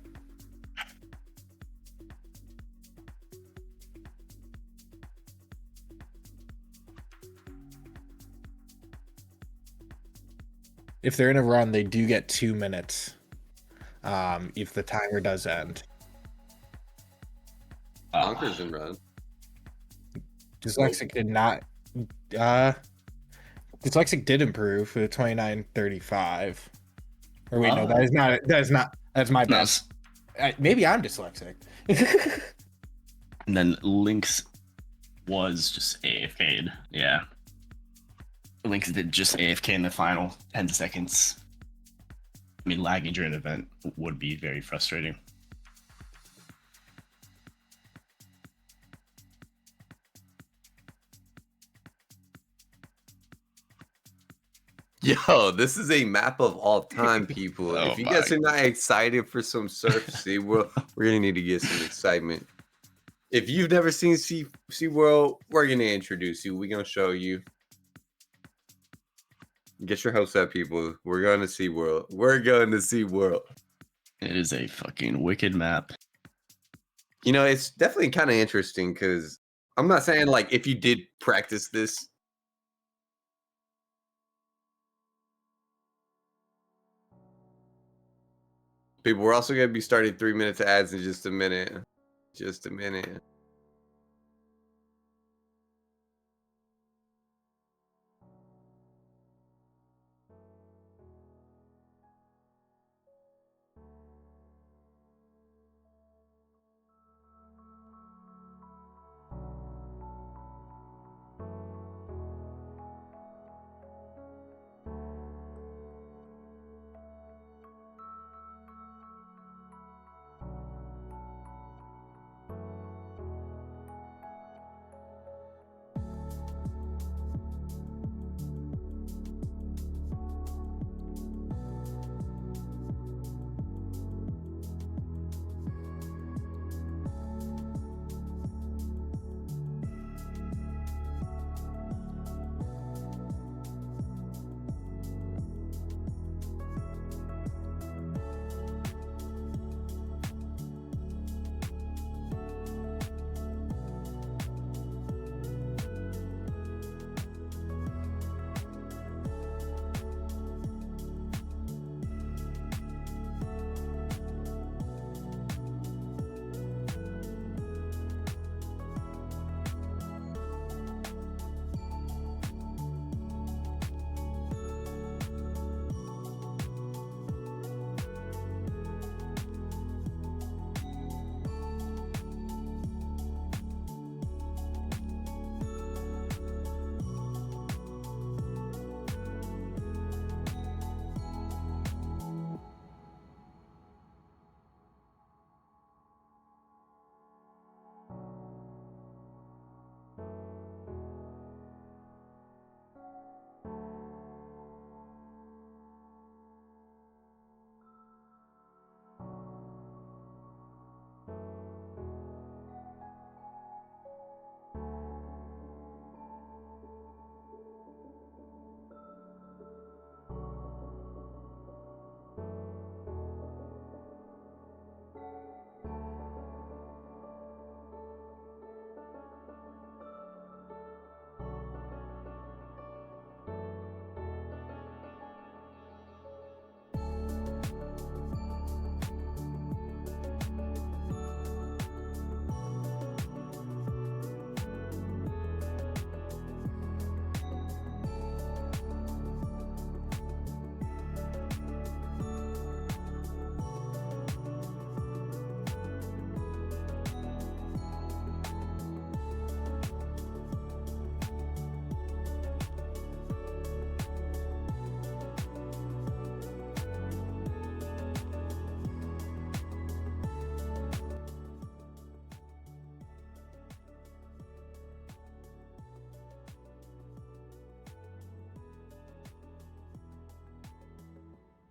If they're in a run, they do get 2 minutes. If the timer does end. Ahnkors in run. Dyslexic did not. Dyslexic did improve for the 29-35. Or wait, no, that is not. That is not. That's my No, best. Maybe I'm dyslexic. and then Lynx was just AFK'd. Yeah. Lynx did just AFK in the final 10 seconds. I mean, lagging during an event would be very frustrating. Yo, this is a map of all time, people. Oh If you my guys are not excited for some Surf SeaWorld, we're gonna need to get some excitement. If you've never seen SeaWorld, we're gonna introduce you. We're gonna show you. Get your hopes up, people. We're going to SeaWorld. We're going to SeaWorld. It is a fucking wicked map. You know, it's definitely kind of interesting because I'm not saying like if you did practice this. People, we're also going to be starting 3 minutes ads in just a minute. Just a minute.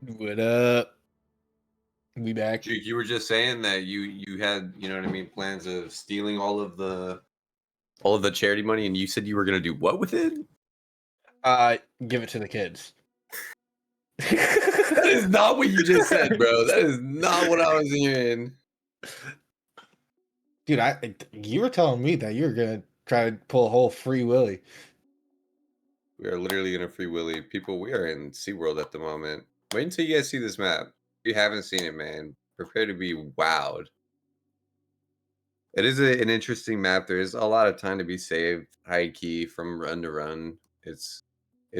What up? We back. Dude, you were just saying that you had, you know what I mean, plans of stealing all of the charity money, and you said you were gonna do what with it? Give it to the kids. That is not what you just said, bro. That is not what I was hearing. Dude, you were telling me that you were gonna try to pull a whole Free Willy. We are literally in a Free Willy. People, we are in SeaWorld at the moment. Wait until you guys see this map. If you haven't seen it, man, prepare to be wowed. It is an interesting map. There is a lot of time to be saved, high key from run to run. It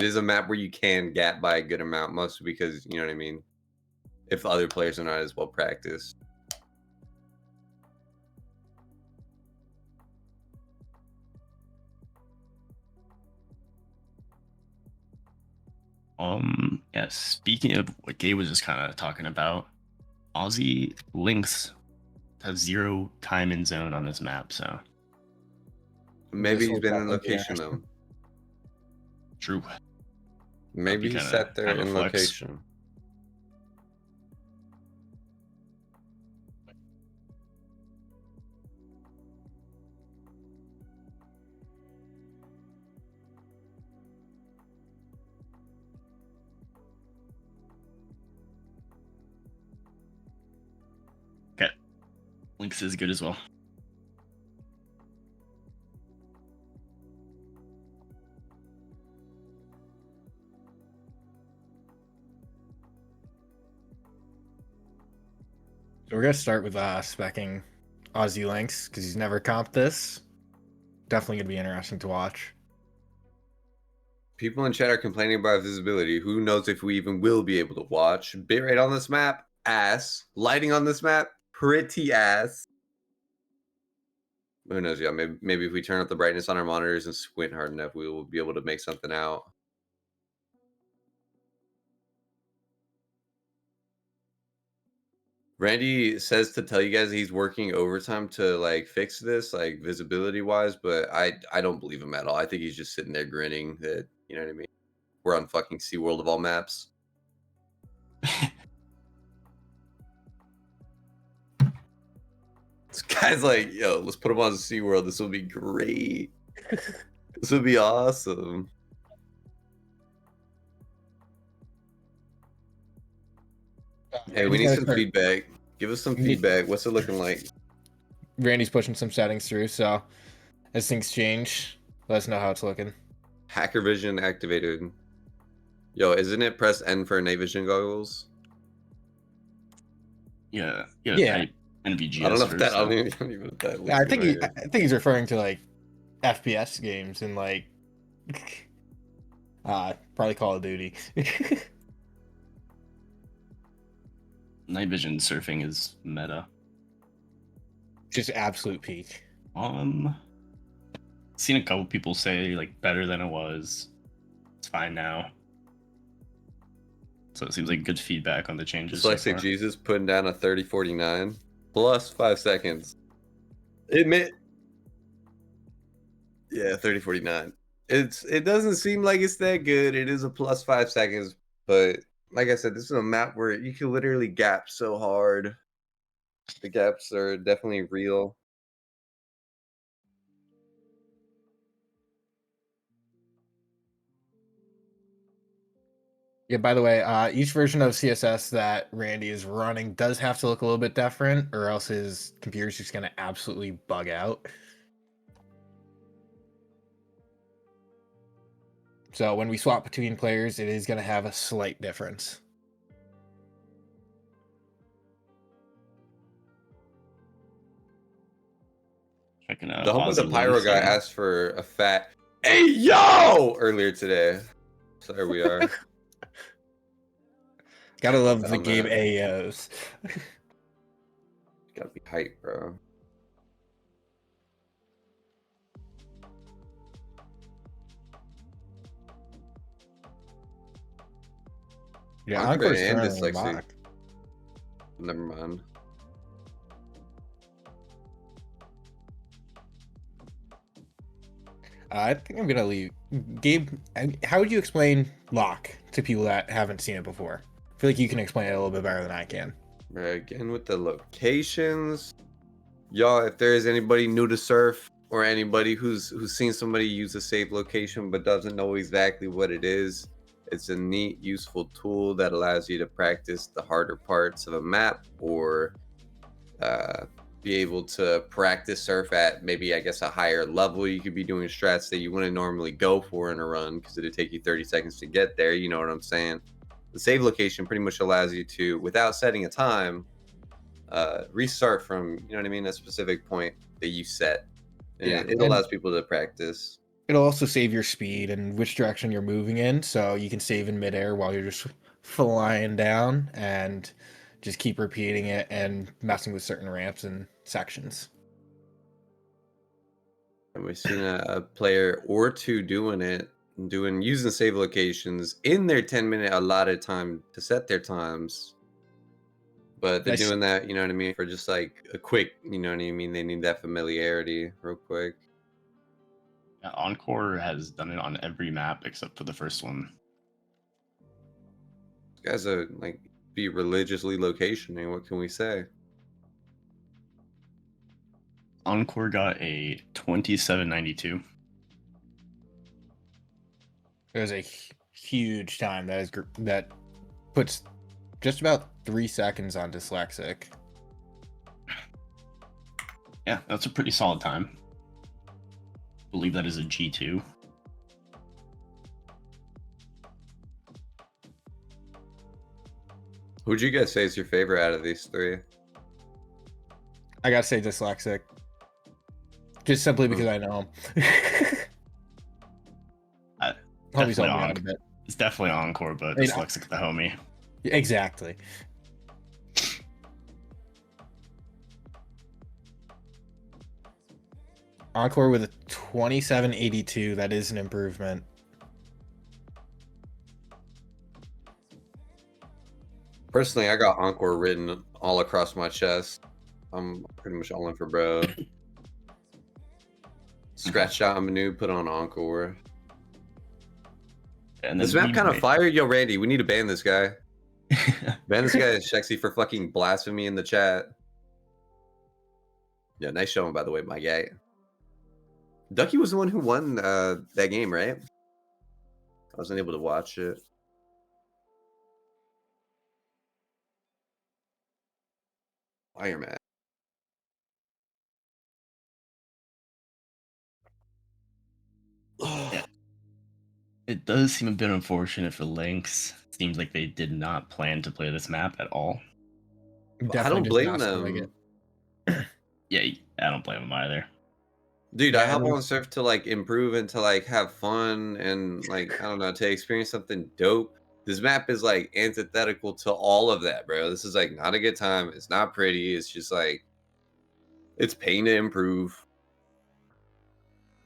is a map where you can gap by a good amount, mostly because, you know what I mean, if other players are not as well practiced. Yeah, speaking of what Gabe was just kind of talking about, Aussie Lynx has 0 time in zone on this map, so Maybe This he's will been in probably be location though. true. Maybe he kinda sat there have a in flex. location. Okay, Lynx is good as well. So we're gonna start with specking Aussie Lynx because he's never comped this. Definitely gonna be interesting to watch. People in chat are complaining about visibility. Who knows if we even will be able to watch? Bitrate on this map, ass. Lighting on this map, pretty ass. Who knows? Yeah, maybe if we turn up the brightness on our monitors and squint hard enough, we will be able to make something out. Randy says to tell you guys he's working overtime to like fix this, like visibility wise, but I don't believe him at all. I think he's just sitting there grinning that, you know what I mean? We're on fucking SeaWorld of all maps. This guy's like, yo, let's put him on SeaWorld. This will be great. This would be awesome. Hey, we He's need gonna some start- feedback. Give us some feedback. What's it looking like? Randy's pushing some settings through, so as things change, let us know how it's looking. Hacker vision activated. Yo, isn't it press N for night vision goggles? Yeah, Yeah. type NVGS I don't know if that. first, I so- don't even know what that looks Yeah, I think like. I think he's referring to like FPS games and like probably Call of Duty. night vision surfing is meta. Just absolute peak. Seen a couple people say like better than it was. It's fine now. So it seems like good feedback on the changes. So Dyslexic far. Jesus putting down a 3049 plus 5 seconds. Admit. Yeah, 3049. It doesn't seem like it's that good. It is a plus 5 seconds, but like I said, this is a map where you can literally gap so hard. The gaps are definitely real. Yeah, by the way, each version of CSS that Randy is running does have to look a little bit different, or else his computer's just gonna absolutely bug out. So when we swap between players, it is gonna have a slight difference. Checking out The homie the Aussie pyro Lynx guy and- asked for a fat "Hey yo" earlier today. So there we are. Gotta love the Found game that. AOs. Gotta be hype, bro. Yeah, Ahnkor Ahnkor and currently Dyslexic. locked. Never mind. I think I'm gonna leave. Gabe, how would you explain lock to people that haven't seen it before? feel like you can explain it a little bit better than I can. Again with the locations, y'all. If there is anybody new to surf or anybody who's seen somebody use a save location but doesn't know exactly what it is, it's a neat, useful tool that allows you to practice the harder parts of a map or be able to practice surf at maybe, I guess, a higher level. You could be doing strats that you wouldn't normally go for in a run because it'd take you 30 seconds to get there. You know what I'm saying? The save location pretty much allows you to, without setting a time, restart from, you know what I mean, a specific point that you set. And Yeah, it allows people to practice. It'll also save your speed and which direction you're moving in, so you can save in midair while you're just flying down and just keep repeating it and messing with certain ramps and sections. And we've seen a player or two using save locations in their 10-minute allotted time to set their times. But they're doing that, you know what I mean, for just like a quick, you know what I mean? They need that familiarity real quick. Yeah, Ahnkor has done it on every map except for the first one. These guys are like be religiously locationing. What can we say? Ahnkor got a 2792. It was a huge time. That puts just about 3 seconds on Dyslexic. Yeah, that's a pretty solid time. I believe that is a G2. Who'd you guys say is your favorite out of these three? I gotta say Dyslexic. Just simply because I know him. Homie's helped me out a bit. It's definitely Ahnkor, but Dyslexic the homie. Exactly. Ahnkor with a 2782. That is an improvement. Personally, I got Ahnkor written all across my chest. I'm pretty much all in for bro. Scratched out iamnoob, put on Ahnkor. And this map kind of fired. Yo, Randy, we need to ban this guy. Ban this guy is Shexy for fucking blasphemy in the chat. Yeah, nice showing, by the way, my guy. Ducky was the one who won that game, right? I wasn't able to watch it. Fireman. Yeah. It does seem a bit unfortunate for Lynx. Seems like they did not plan to play this map at all. I don't blame them. Yeah, I don't blame them either. Dude, I hop on surf to like improve and to like have fun and like, I don't know, to experience something dope. This map is like antithetical to all of that, bro. This is like not a good time. It's not pretty. It's just like, it's pain to improve.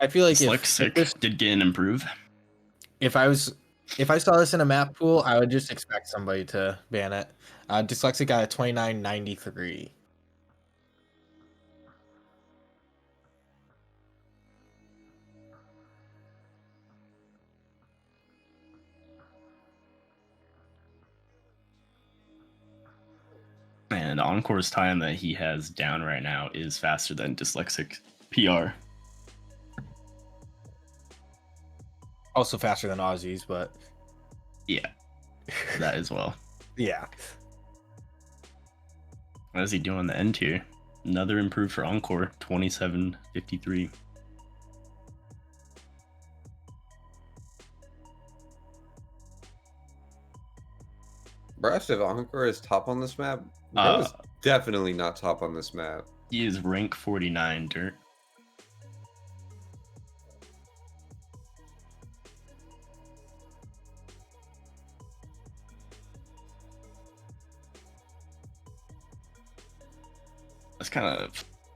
I feel like if this did get an improve. If I saw this in a map pool, I would just expect somebody to ban it. Dyslexic got a 2993. And Ahnkor time that he has down right now is faster than Dyslexic PR. Also faster than Aussies, but yeah, that as well. Yeah. What is he doing on the end here? Another improve for Ahnkor, 2753. Bro, if Ahnkor is top on this map, bro is definitely not top on this map. He is rank 49, Dirt. That's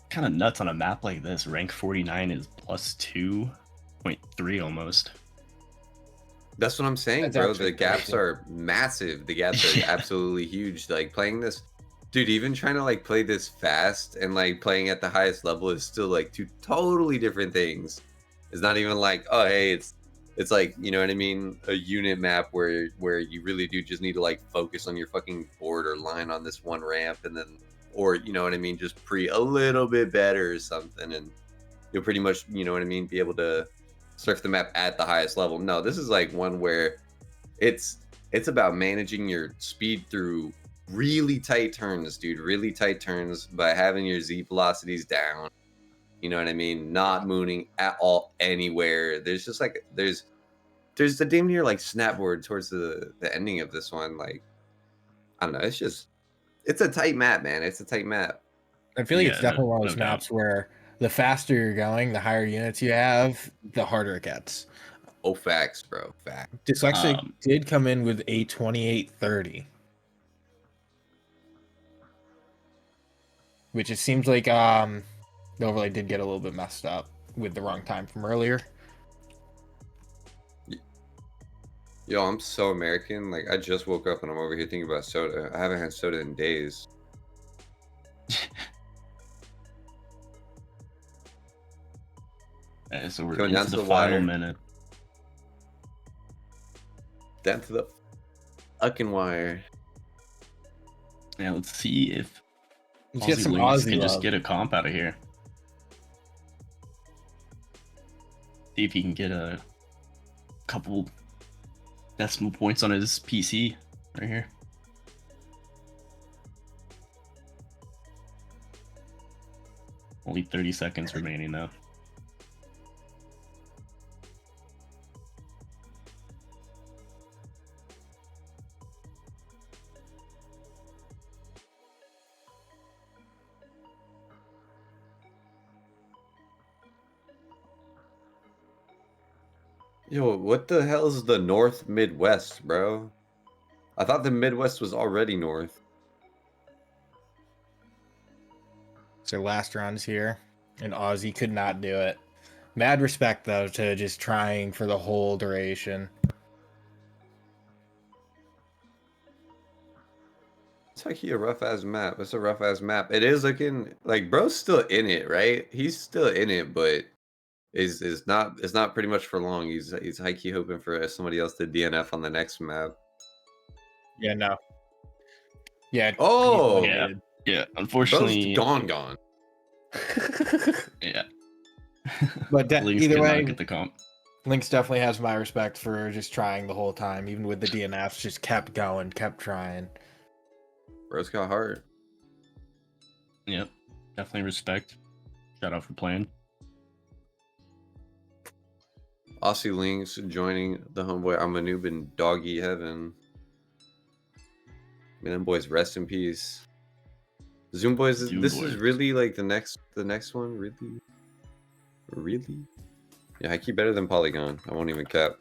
kind of nuts on a map like this. Rank 49 is plus 2.3 almost. That's what I'm saying, bro. The gaps are massive. The gaps are absolutely huge. Like playing this, dude, even trying to like play this fast and like playing at the highest level is still like two totally different things. It's not even like, oh, hey, it's It's like, you know what I mean, a unit map where you really do just need to like focus on your fucking board or line on this one ramp, and then, or you know what I mean, just pre a little bit better or something, and you'll pretty much, you know what I mean, be able to surf the map at the highest level. No, this is like one where it's about managing your speed through really tight turns, dude. Really tight turns by having your Z velocities down. You know what I mean? Not mooning at all anywhere. There's just like there's the damn near like snapboard towards the ending of this one. Like, I don't know. It's a tight map, man. It's a tight map. I feel like it's Yeah, definitely one of those no doubt. maps where the faster you're going, the higher units you have, the harder it gets. Oh, facts, bro. Facts. Dyslexic Um, did come in with a 2830, which it seems like the overlay did get a little bit messed up with the wrong time from earlier. Yo, I'm so American. Like, I just woke up and I'm over here thinking about soda. I haven't had soda in days. So we're Going down into to the the final wire. minute. Down to the fucking wire. Yeah, let's see if Let's get some Lynx Aussie can just love. get a comp out of here. See if he can get a couple decimal points on his PC right here. Only 30 seconds remaining though. Yo, what the hell is the North Midwest, bro? I thought the Midwest was already North. So last round's here, and Aussie could not do it. Mad respect though to just trying for the whole duration. It's like a rough ass map. It's a rough ass map. It is looking like bro's still in it, right? He's still in it, but is not. It's not pretty much for long. He's high key hoping for somebody else to DNF on the next map. Yeah, no. Yeah. Oh, Yeah. Yeah, bro's unfortunately. gone. Yeah. But Lynx either could way, not get the comp. Lynx definitely has my respect for just trying the whole time, even with the DNFs, just kept going, kept trying. Bro's got heart. Yep. Definitely respect. Shout out for playing. Aussie Lynx joining the homeboy iamnoob in doggy heaven. Man, them boys rest in peace. Zoom boys, this is really like the next one, really. Yeah, I keep better than Polygon. I won't even cap.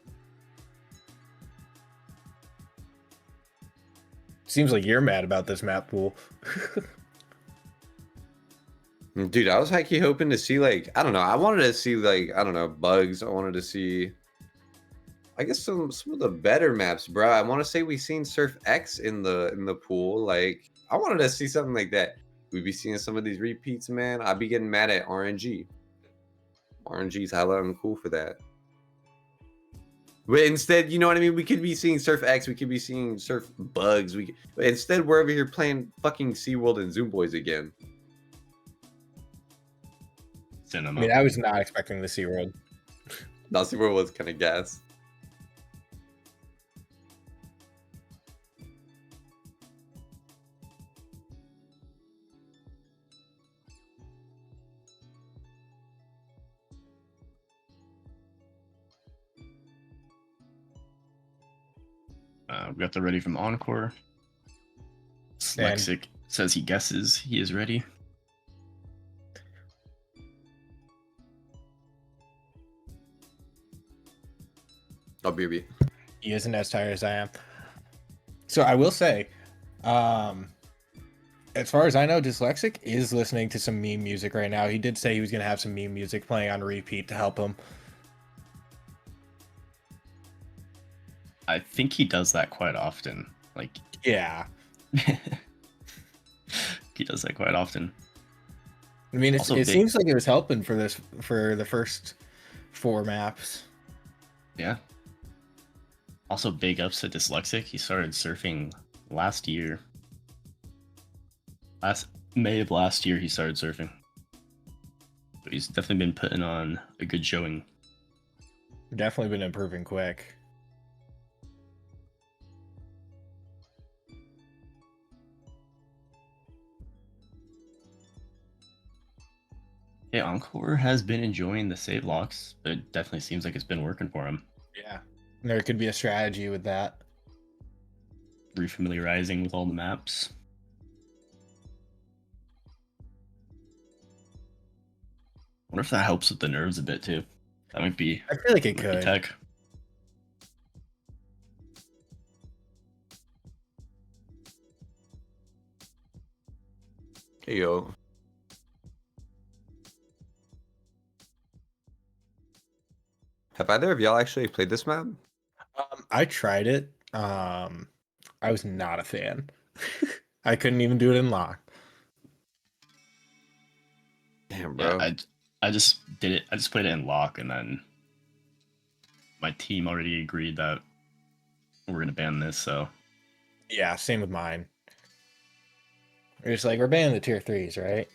Seems like you're mad about this map pool. Dude, I was high key hoping to see like, I don't know. I wanted to see like, I don't know, bugs. I wanted to see, I guess some of the better maps, bro. I want to say we seen Surf X in the pool. Like, I wanted to see something like that. We'd be seeing some of these repeats, man. I'd be getting mad at RNG. RNG's hella uncool for that. But instead, you know what I mean? We could be seeing Surf X. We could be seeing Surf Bugs. But instead, we're over here playing fucking SeaWorld and Zoom Boys again. I mean, I was not expecting the SeaWorld. No, SeaWorld was kind of gas. We got the ready from Ahnkor. Dyslexic says he guesses he is ready. Oh, BB. He isn't as tired as I am. So I will say, as far as I know, Dyslexic is listening to some meme music right now. He did say he was going to have some meme music playing on repeat to help him. I think he does that quite often. Like, yeah, he does that quite often. I mean, it seems like it was helping for the first 4 maps. Yeah. Also, big ups to Dyslexic. He started surfing last year. Last May of last year, he started surfing. But he's definitely been putting on a good showing. Definitely been improving quick. Yeah, Ahnkor has been enjoying the save locks, but it definitely seems like it's been working for him. Yeah. There could be a strategy with that. Refamiliarizing with all the maps. Wonder if that helps with the nerves a bit too. That might be, I feel like it might be could. tech. Hey yo. Have either of y'all actually played this map? I tried it. I was not a fan. I couldn't even do it in lock. Damn, Yeah, bro. I just did it. I just played it in lock, and then my team already agreed that we're gonna ban this. So Yeah, same with mine. We're just like, we're banning the tier 3s, right?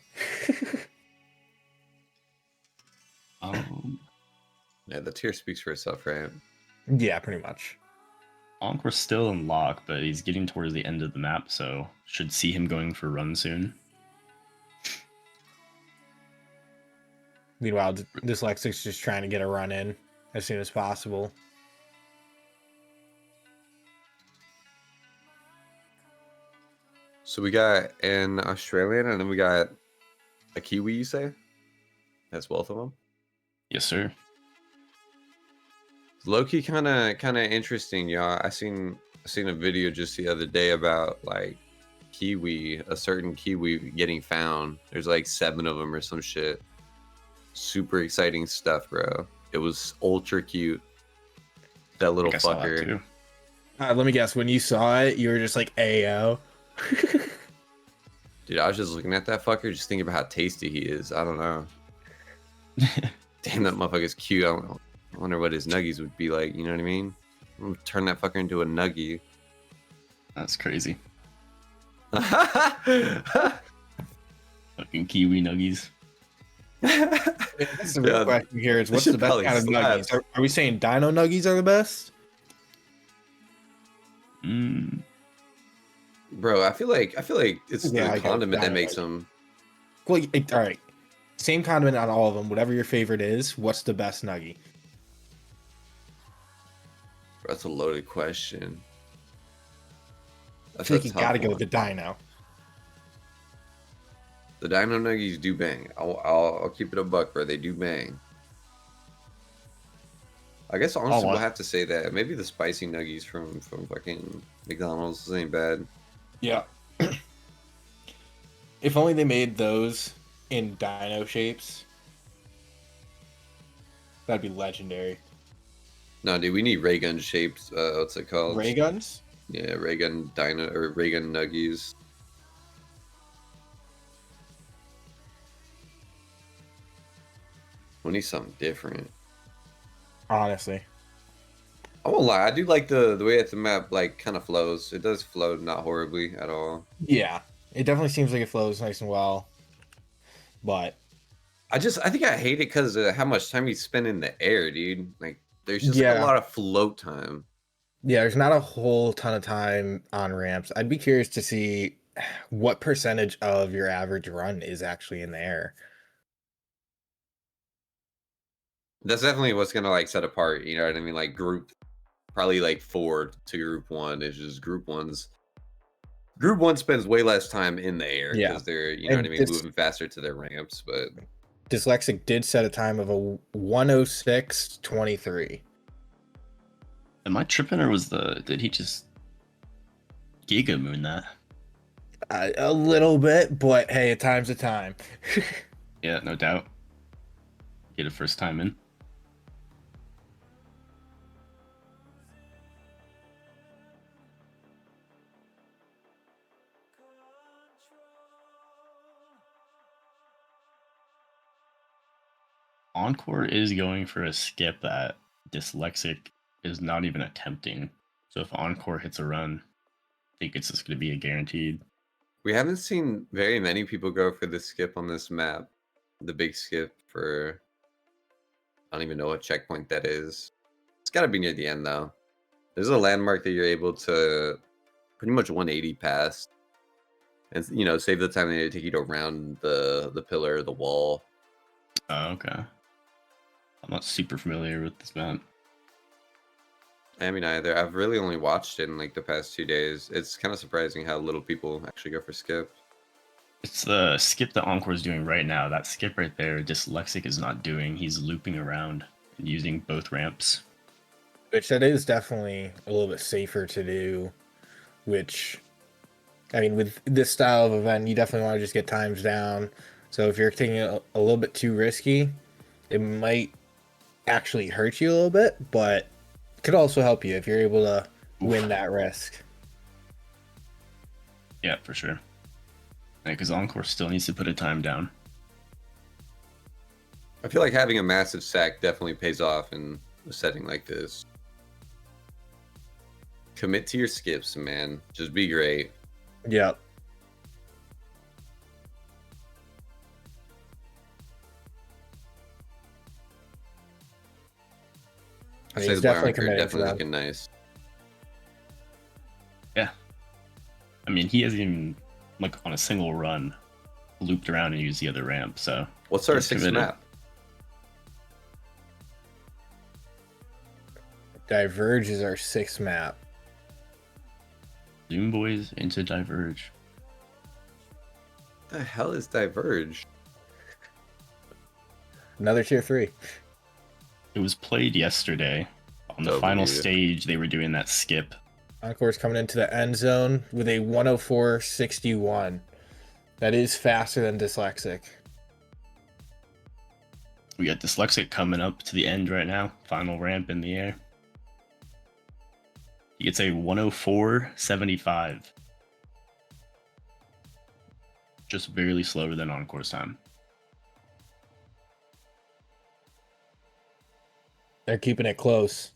Yeah, the tier speaks for itself, right? Yeah, pretty much. Ahnkor still in lock, but he's getting towards the end of the map, so should see him going for run soon. Meanwhile, Dyslexic's just trying to get a run in as soon as possible. So we got an Australian and then we got a Kiwi, you say? That's both of them? Yes, sir. Low-key kinda interesting, y'all. I seen a video just the other day about like Kiwi, a certain Kiwi getting found. There's like 7 of them or some shit. Super exciting stuff, bro. It was ultra cute. That little I saw that fucker. too. Let me guess, when you saw it, you were just like, Ayo. Dude, I was just looking at that fucker, just thinking about how tasty he is. I don't know. Damn, that motherfucker's cute. I wonder what his nuggies would be like. You know what I mean? I'm gonna turn that fucker into a nuggie. That's crazy. Yeah, Fucking Kiwi nuggies. That's the real question here is, this what's shit the best probably kind of slaps. nuggies? Are we saying dino nuggies are the best? Mm, Bro, I feel like it's Yeah, the I got condiment that dino makes nuggies. them. Well, all right. Same condiment on all of them. Whatever your favorite is, what's the best nuggie? That's a loaded question. I That's feel a like you tough gotta go one. with the dino. The dino nuggies do bang. I'll keep it a buck, bro. They do bang. I guess honestly, we'll have to say that maybe the spicy nuggies from fucking McDonald's ain't bad. Yeah. If only they made those in dino shapes. That'd be legendary. No, dude, we need ray gun shaped. What's it called? Ray guns? Yeah, ray gun dino or ray gun nuggies. We need something different. Honestly. I won't lie, I do like the way that the map like kind of flows. It does flow not horribly at all. Yeah. It definitely seems like it flows nice and well. But I think I hate it because of how much time you spend in the air, dude. Like there's just like, a yeah. lot of float time. Yeah, there's not a whole ton of time on ramps. I'd be curious to see what percentage of your average run is actually in the air. That's definitely what's gonna like set apart, you know what I mean? Like probably like 4 to group 1 is just group 1's. Group 1 spends way less time in the air Yeah. because they're, you know And what I mean, moving faster to their ramps, but Dyslexic did set a time of a 106.23. am I tripping, or did he just Giga Moon that? A little bit, but hey, a time's a time. Yeah, no doubt. Get a first time in. Ahnkor is going for a skip at Dyslexic is not even attempting. So if Ahnkor hits a run, I think it's just going to be a guaranteed. We haven't seen very many people go for the skip on this map. The big skip for... I don't even know what checkpoint that is. It's got to be near the end, though. There's a landmark that you're able to pretty much 180 past. And, save the time they need to take you to around the pillar, the wall. Oh, okay. I'm not super familiar with this map. I mean, either. I've really only watched it in like the past 2 days. It's kind of surprising how little people actually go for skip. It's the skip that Ahnkor is doing right now. That skip right there, Dyslexic is not doing. He's looping around and using both ramps. Which that is definitely a little bit safer to do. Which, I mean, with this style of event, you definitely want to just get times down. So if you're taking it a little bit too risky, it might actually hurt you a little bit, but it could also help you if you're able to win that risk. Yeah, for sure. Because Ahnkor still needs to put a time down. I feel like having a massive sack definitely pays off in a setting like this. Commit to your skips, man. Just be great. Yep. I mean, Say he's the definitely Ahnkor committed to definitely them. looking nice. Yeah. I mean, he hasn't even, like, on a single run, looped around and used the other ramp, so... What's our he's sixth committed. map? Diverge is our sixth map. Zoom Boys into Diverge. What the hell is Diverge? Another tier 3. It was played yesterday. On the W. final stage, they were doing that skip. Ahnkor coming into the end zone with a 104.61. That is faster than Dyslexic. We got Dyslexic coming up to the end right now. Final ramp in the air. He gets a 104.75. Just barely slower than Ahnkor time. They're keeping it close.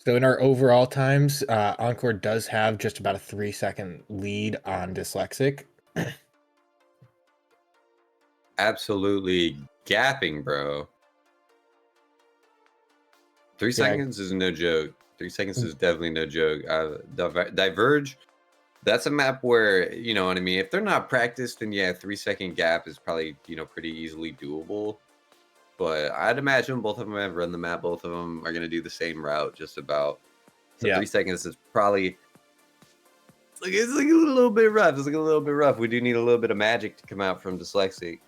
So in our overall times, Ahnkor does have just about a 3-second lead on Dyslexic. Absolutely gapping, bro. 3 Yeah. seconds is no joke. 3 seconds is definitely no joke. Diverge, that's a map where, you know what I mean? If they're not practiced, then yeah, 3-second gap is probably, pretty easily doable. But I'd imagine both of them have run the map. Both of them are going to do the same route just about. So Yeah. 3 seconds is probably... It's like a little bit rough. It's like a little bit rough. We do need a little bit of magic to come out from Dyslexic.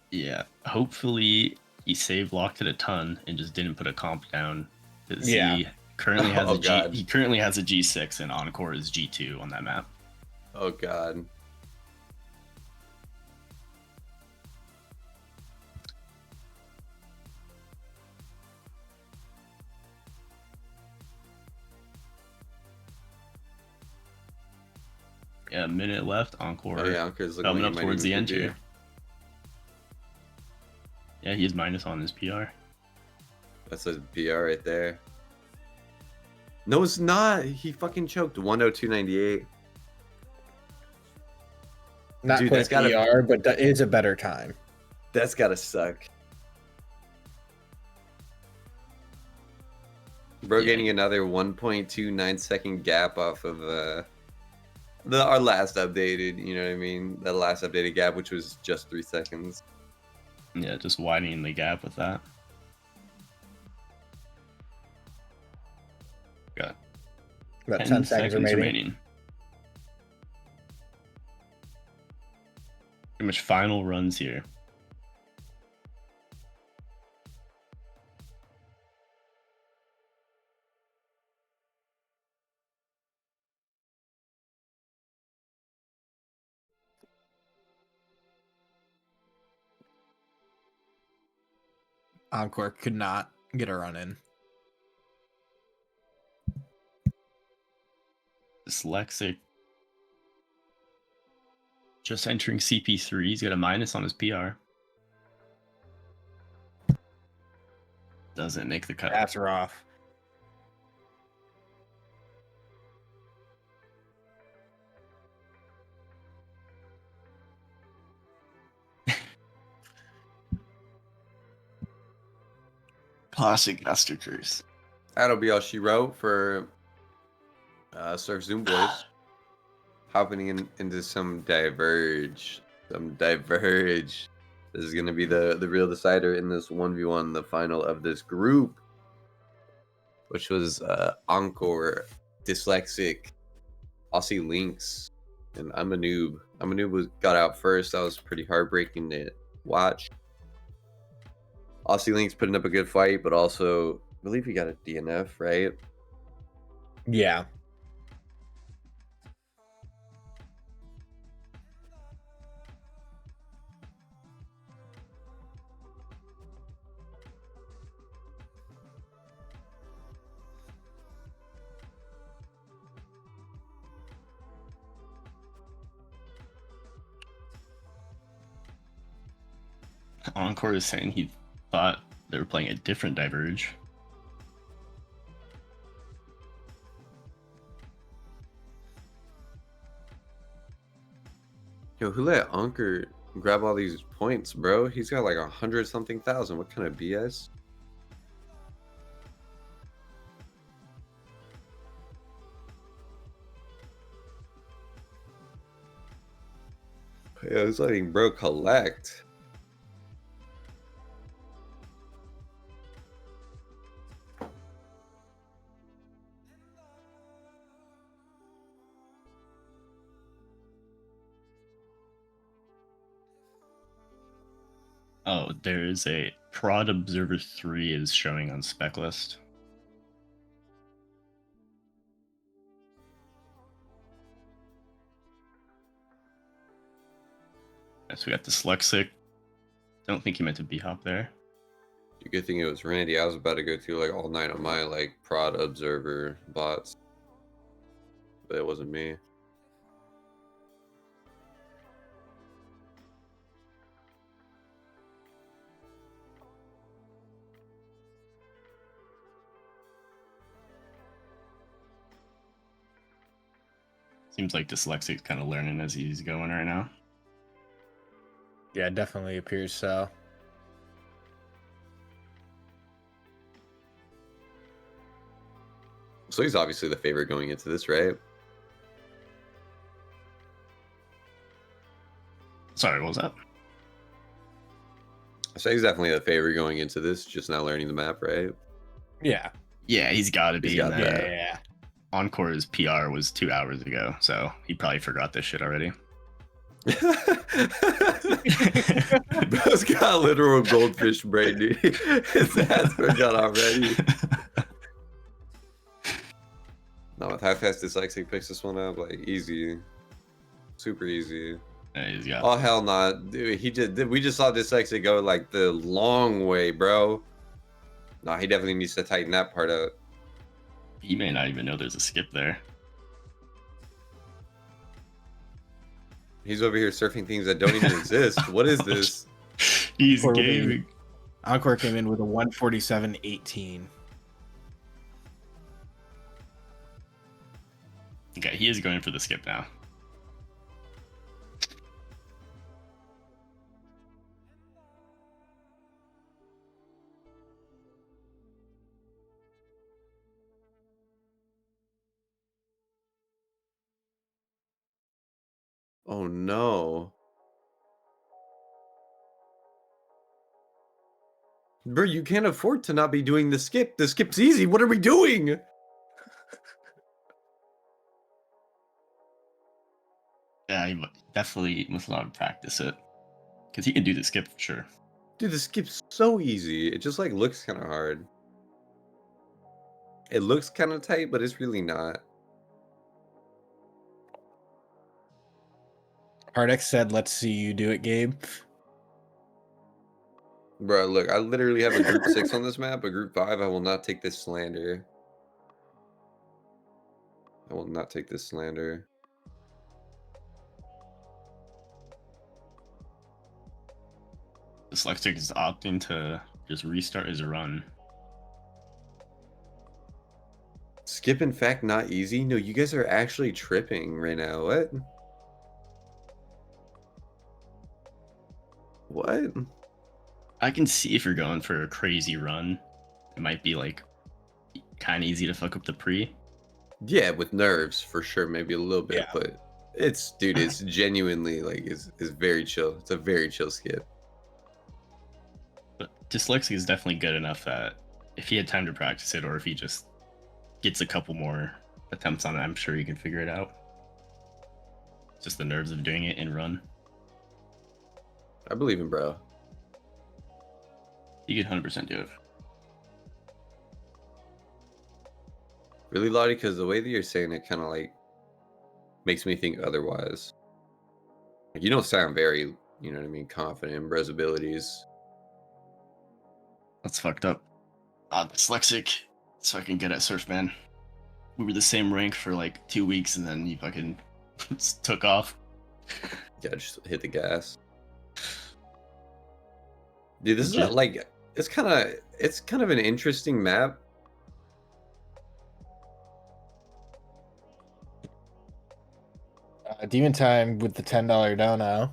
Yeah, hopefully he save locked it a ton and just didn't put a comp down. Because Yeah. he currently has Oh, a G. God. He currently has a G6 and Ahnkor is G2 on that map. Oh, God. Yeah, a minute left. Ahnkor Oh, yeah, Ahnkor looking coming like up he might towards the even end do. here. Yeah, he's minus on his PR. That's a PR right there. No, it's not. He fucking choked. 102.98. Not Dude, quite that's gotta- PR, but that is a better time. That's gotta suck. Bro, Yeah. getting another 1.29 second gap off of our last updated, you know what I mean? The last updated gap, which was just 3 seconds. Yeah, just widening the gap with that. Got About 10 10 seconds remaining. Pretty much final runs here. Ahnkor could not get a run in. Dyslexic. Just entering CP3. He's got a minus on his PR. Doesn't make the cut. That's rough. Classic Master Curse. That'll be all she wrote for Surf Zoom Boys. Hopping into some Diverge. This is gonna be the real decider in this 1v1, the final of this group, which was Ahnkor, Dyslexic, Aussie Lynx, and iamnoob. iamnoob got out first. That was pretty heartbreaking to watch. Aussie Lynx putting up a good fight, but also I believe he got a DNF, right? Yeah. Ahnkor is saying he thought they were playing a different Diverge. Yo, who let Ahnkor grab all these points, bro? He's got like 100-something thousand. What kind of BS? Yeah, who's letting bro collect? Oh, there is a Prod Observer 3 is showing on spec list. So we got Dyslexic. Don't think he meant to B-hop there. Good thing it was Randy. I was about to go through like all night on my like Prod Observer bots, but it wasn't me. Seems like Dyslexic's kind of learning as he's going right now. Yeah, it definitely appears so. So he's obviously the favorite going into this, right? Sorry, what was that? I say he's definitely the favorite going into this, just not learning the map, right? Yeah. Yeah, he's got to be. He's got in that. that. Yeah. Encore's PR was 2 hours ago, so he probably forgot this shit already. Bro's got literal goldfish brain, dude. His ass forgot already. No, with how fast Dyslexic picks this one up, like easy, super easy. Yeah, he's got. Oh hell not, dude. We just saw Dyslexic go like the long way, bro. No, he definitely needs to tighten that part up. He may not even know there's a skip there. He's over here surfing things that don't even exist. What is this? He's Ahnkor gaming. Ahnkor came in with a 147.18. Okay, he is going for the skip now. Oh no. Bro, you can't afford to not be doing the skip. The skip's easy. What are we doing? Yeah, he definitely must not practice it. Because he can do the skip for sure. Dude, the skip's so easy. It just like looks kind of hard. It looks kind of tight, but it's really not. Hardex said, "Let's see you do it, Gabe." Bro, look, I literally have a group 6 on this map, a group 5. I will not take this slander. I will not take this slander. Dyslexic is opting to just restart his run. Skip, in fact, not easy. No, you guys are actually tripping right now. What? What? I can see if you're going for a crazy run, it might be like kind of easy to fuck up the pre. Yeah, with nerves for sure, maybe a little bit, Yeah. but it's dude, it's genuinely like is very chill. It's a very chill skip. But Dyslexic is definitely good enough that if he had time to practice it, or if he just gets a couple more attempts on it, I'm sure he can figure it out. Just the nerves of doing it in run. I believe in bro. He could 100% do it. Really, Lottie, because the way that you're saying it kind of like makes me think otherwise. Like, you don't sound very, you know what I mean, confident in bro's abilities. That's fucked up. Dyslexic, so I can get at Surf Man. We were the same rank for like 2 weeks, and then you fucking just took off. Yeah, just hit the gas. Dude, this is Just- like it's kind of an interesting map. Demon Time with the $10 dono.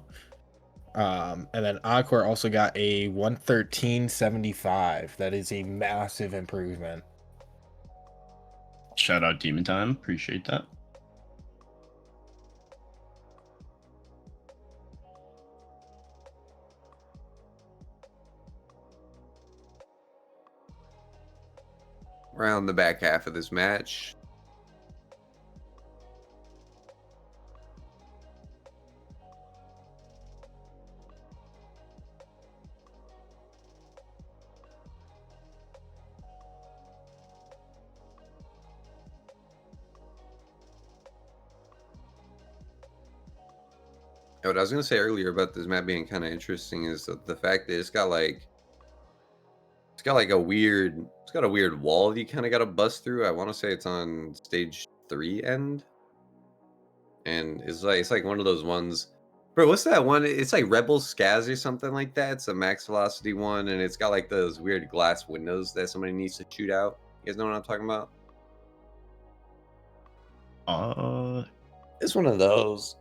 And then Ahnkor also got a 113.75. That is a massive improvement. Shout out Demon Time, appreciate that. Around the back half of this match. What I was gonna say earlier about this map being kind of interesting is the fact that it's got a weird wall you kind of got to bust through. I want to say it's on stage 3 end, and it's like one of those ones. Bro, what's that one? It's like Rebel Scaz or something like that. It's a max velocity one, and it's got like those weird glass windows that somebody needs to shoot out. You guys know what I'm talking about? It's one of those.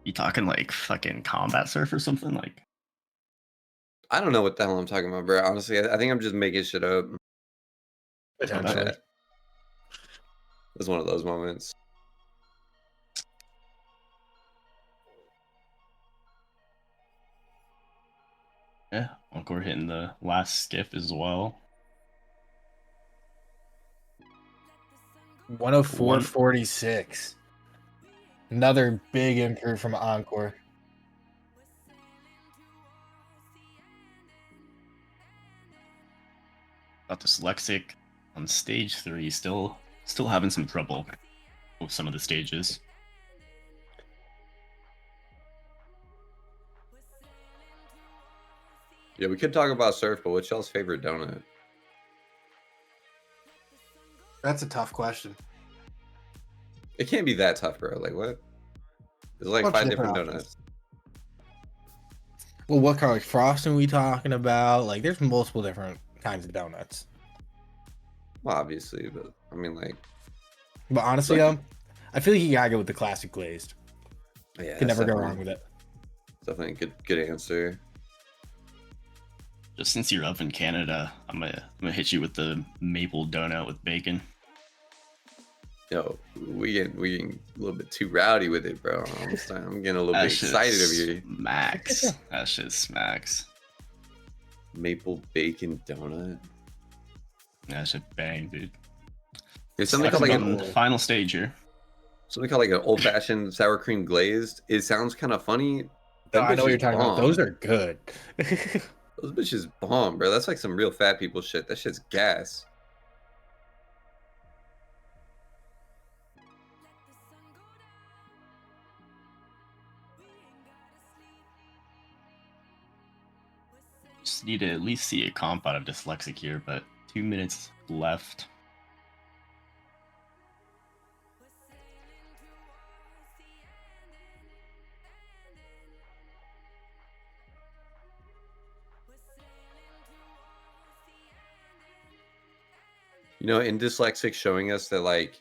You talking like fucking combat surf or something? Like, I don't know what the hell I'm talking about, bro. Honestly, I think I'm just making shit up. Potentially. It's one of those moments. yeah, Ahnkor hitting the last skip as well. 104.46. Another big improve from Ahnkor. Got Dyslexic on stage 3, still having some trouble with some of the stages. Yeah, we could talk about surf, but what's y'all's favorite donut? That's a tough question. It can't be that tough, bro. Like what? There's like Bunch of 5 different different options. donuts. Well, what kind of frosting we talking about? Like, there's multiple different kinds of donuts. Well, obviously, but I mean, like, But honestly, Like- I feel like you gotta go with the classic glazed. yeah, Can that's never go definitely- wrong with it. Definitely a good answer. Just since you're up in Canada, I'm gonna hit you with the maple donut with bacon. Yo, we getting a little bit too rowdy with it, bro. I'm getting a little bit shit excited over here. smacks. That shit smacks. Maple bacon donut. That shit bang, dude. There's something Talking called like about the final stage here. an old fashioned sour cream glazed. It sounds kind of funny. No, Them I know what you're bitches talking about. bomb. Those are good. Those bitches bomb, bro. That's like some real fat people shit. That shit's gas. Just need to at least see a comp out of Dyslexic here, but 2 minutes left. You know, in Dyslexic showing us that like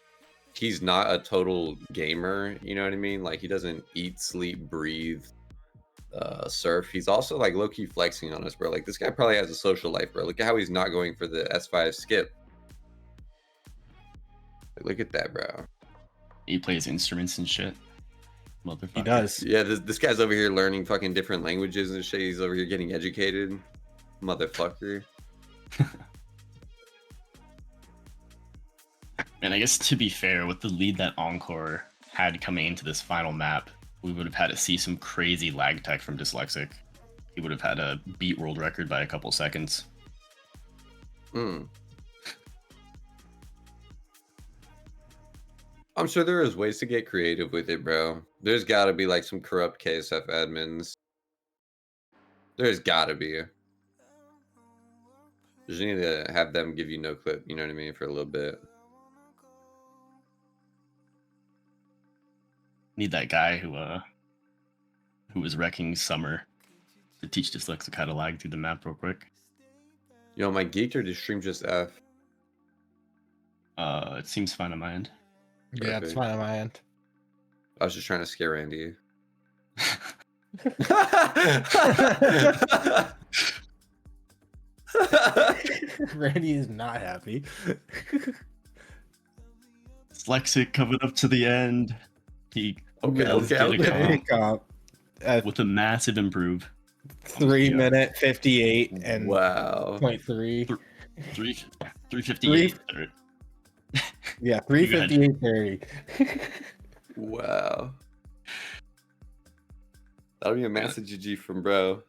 he's not a total gamer, you know what I mean? Like he doesn't eat, sleep, breathe, surf. He's also like low-key flexing on us, bro. Like this guy probably has a social life, bro. Look at how he's not going for the S5 skip. Like, look at that, bro. He plays instruments and shit. Motherfucker. He does. Yeah, this guy's over here learning fucking different languages and shit. He's over here getting educated. Motherfucker. And I guess to be fair, with the lead that Ahnkor had coming into this final map, we would have had to see some crazy lag tech from Dyslexic. He would have had to beat world record by a couple seconds. I'm sure there is ways to get creative with it, bro. There's got to be like some corrupt KSF admins. There's got to be. You just need to have them give you no clip, you know what I mean, for a little bit. Need that guy who was wrecking Summer to teach Dyslexic how to lag through the map real quick. Yo, my geeked or did stream just F? It seems fine on my end. Yeah, it's fine on my end. I was just trying to scare Randy. Randy is not happy. Dyslexic coming up to the end. He Okay. with a massive improve. 3-minute 58 and Wow. 0.3. 358. Yeah, 358.30. Wow. That'll be a massive GG from bro.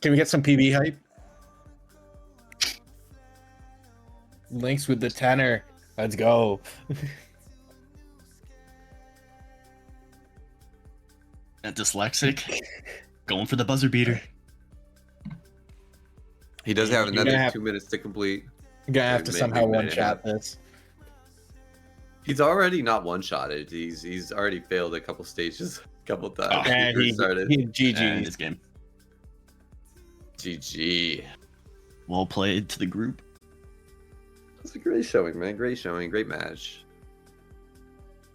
Can we get some PB hype? Lynx with the tenor. Let's go. That Dyslexic going for the buzzer beater. He does have You're another gonna have- 2 minutes to complete. You're gonna have to Maybe somehow minute one-shot and a this. He's already not one-shotted. He's already failed a couple stages, a couple times. Oh, And he started. he And GG. this game. GG. Well played to the group. That's a great showing, man. Great showing. Great match.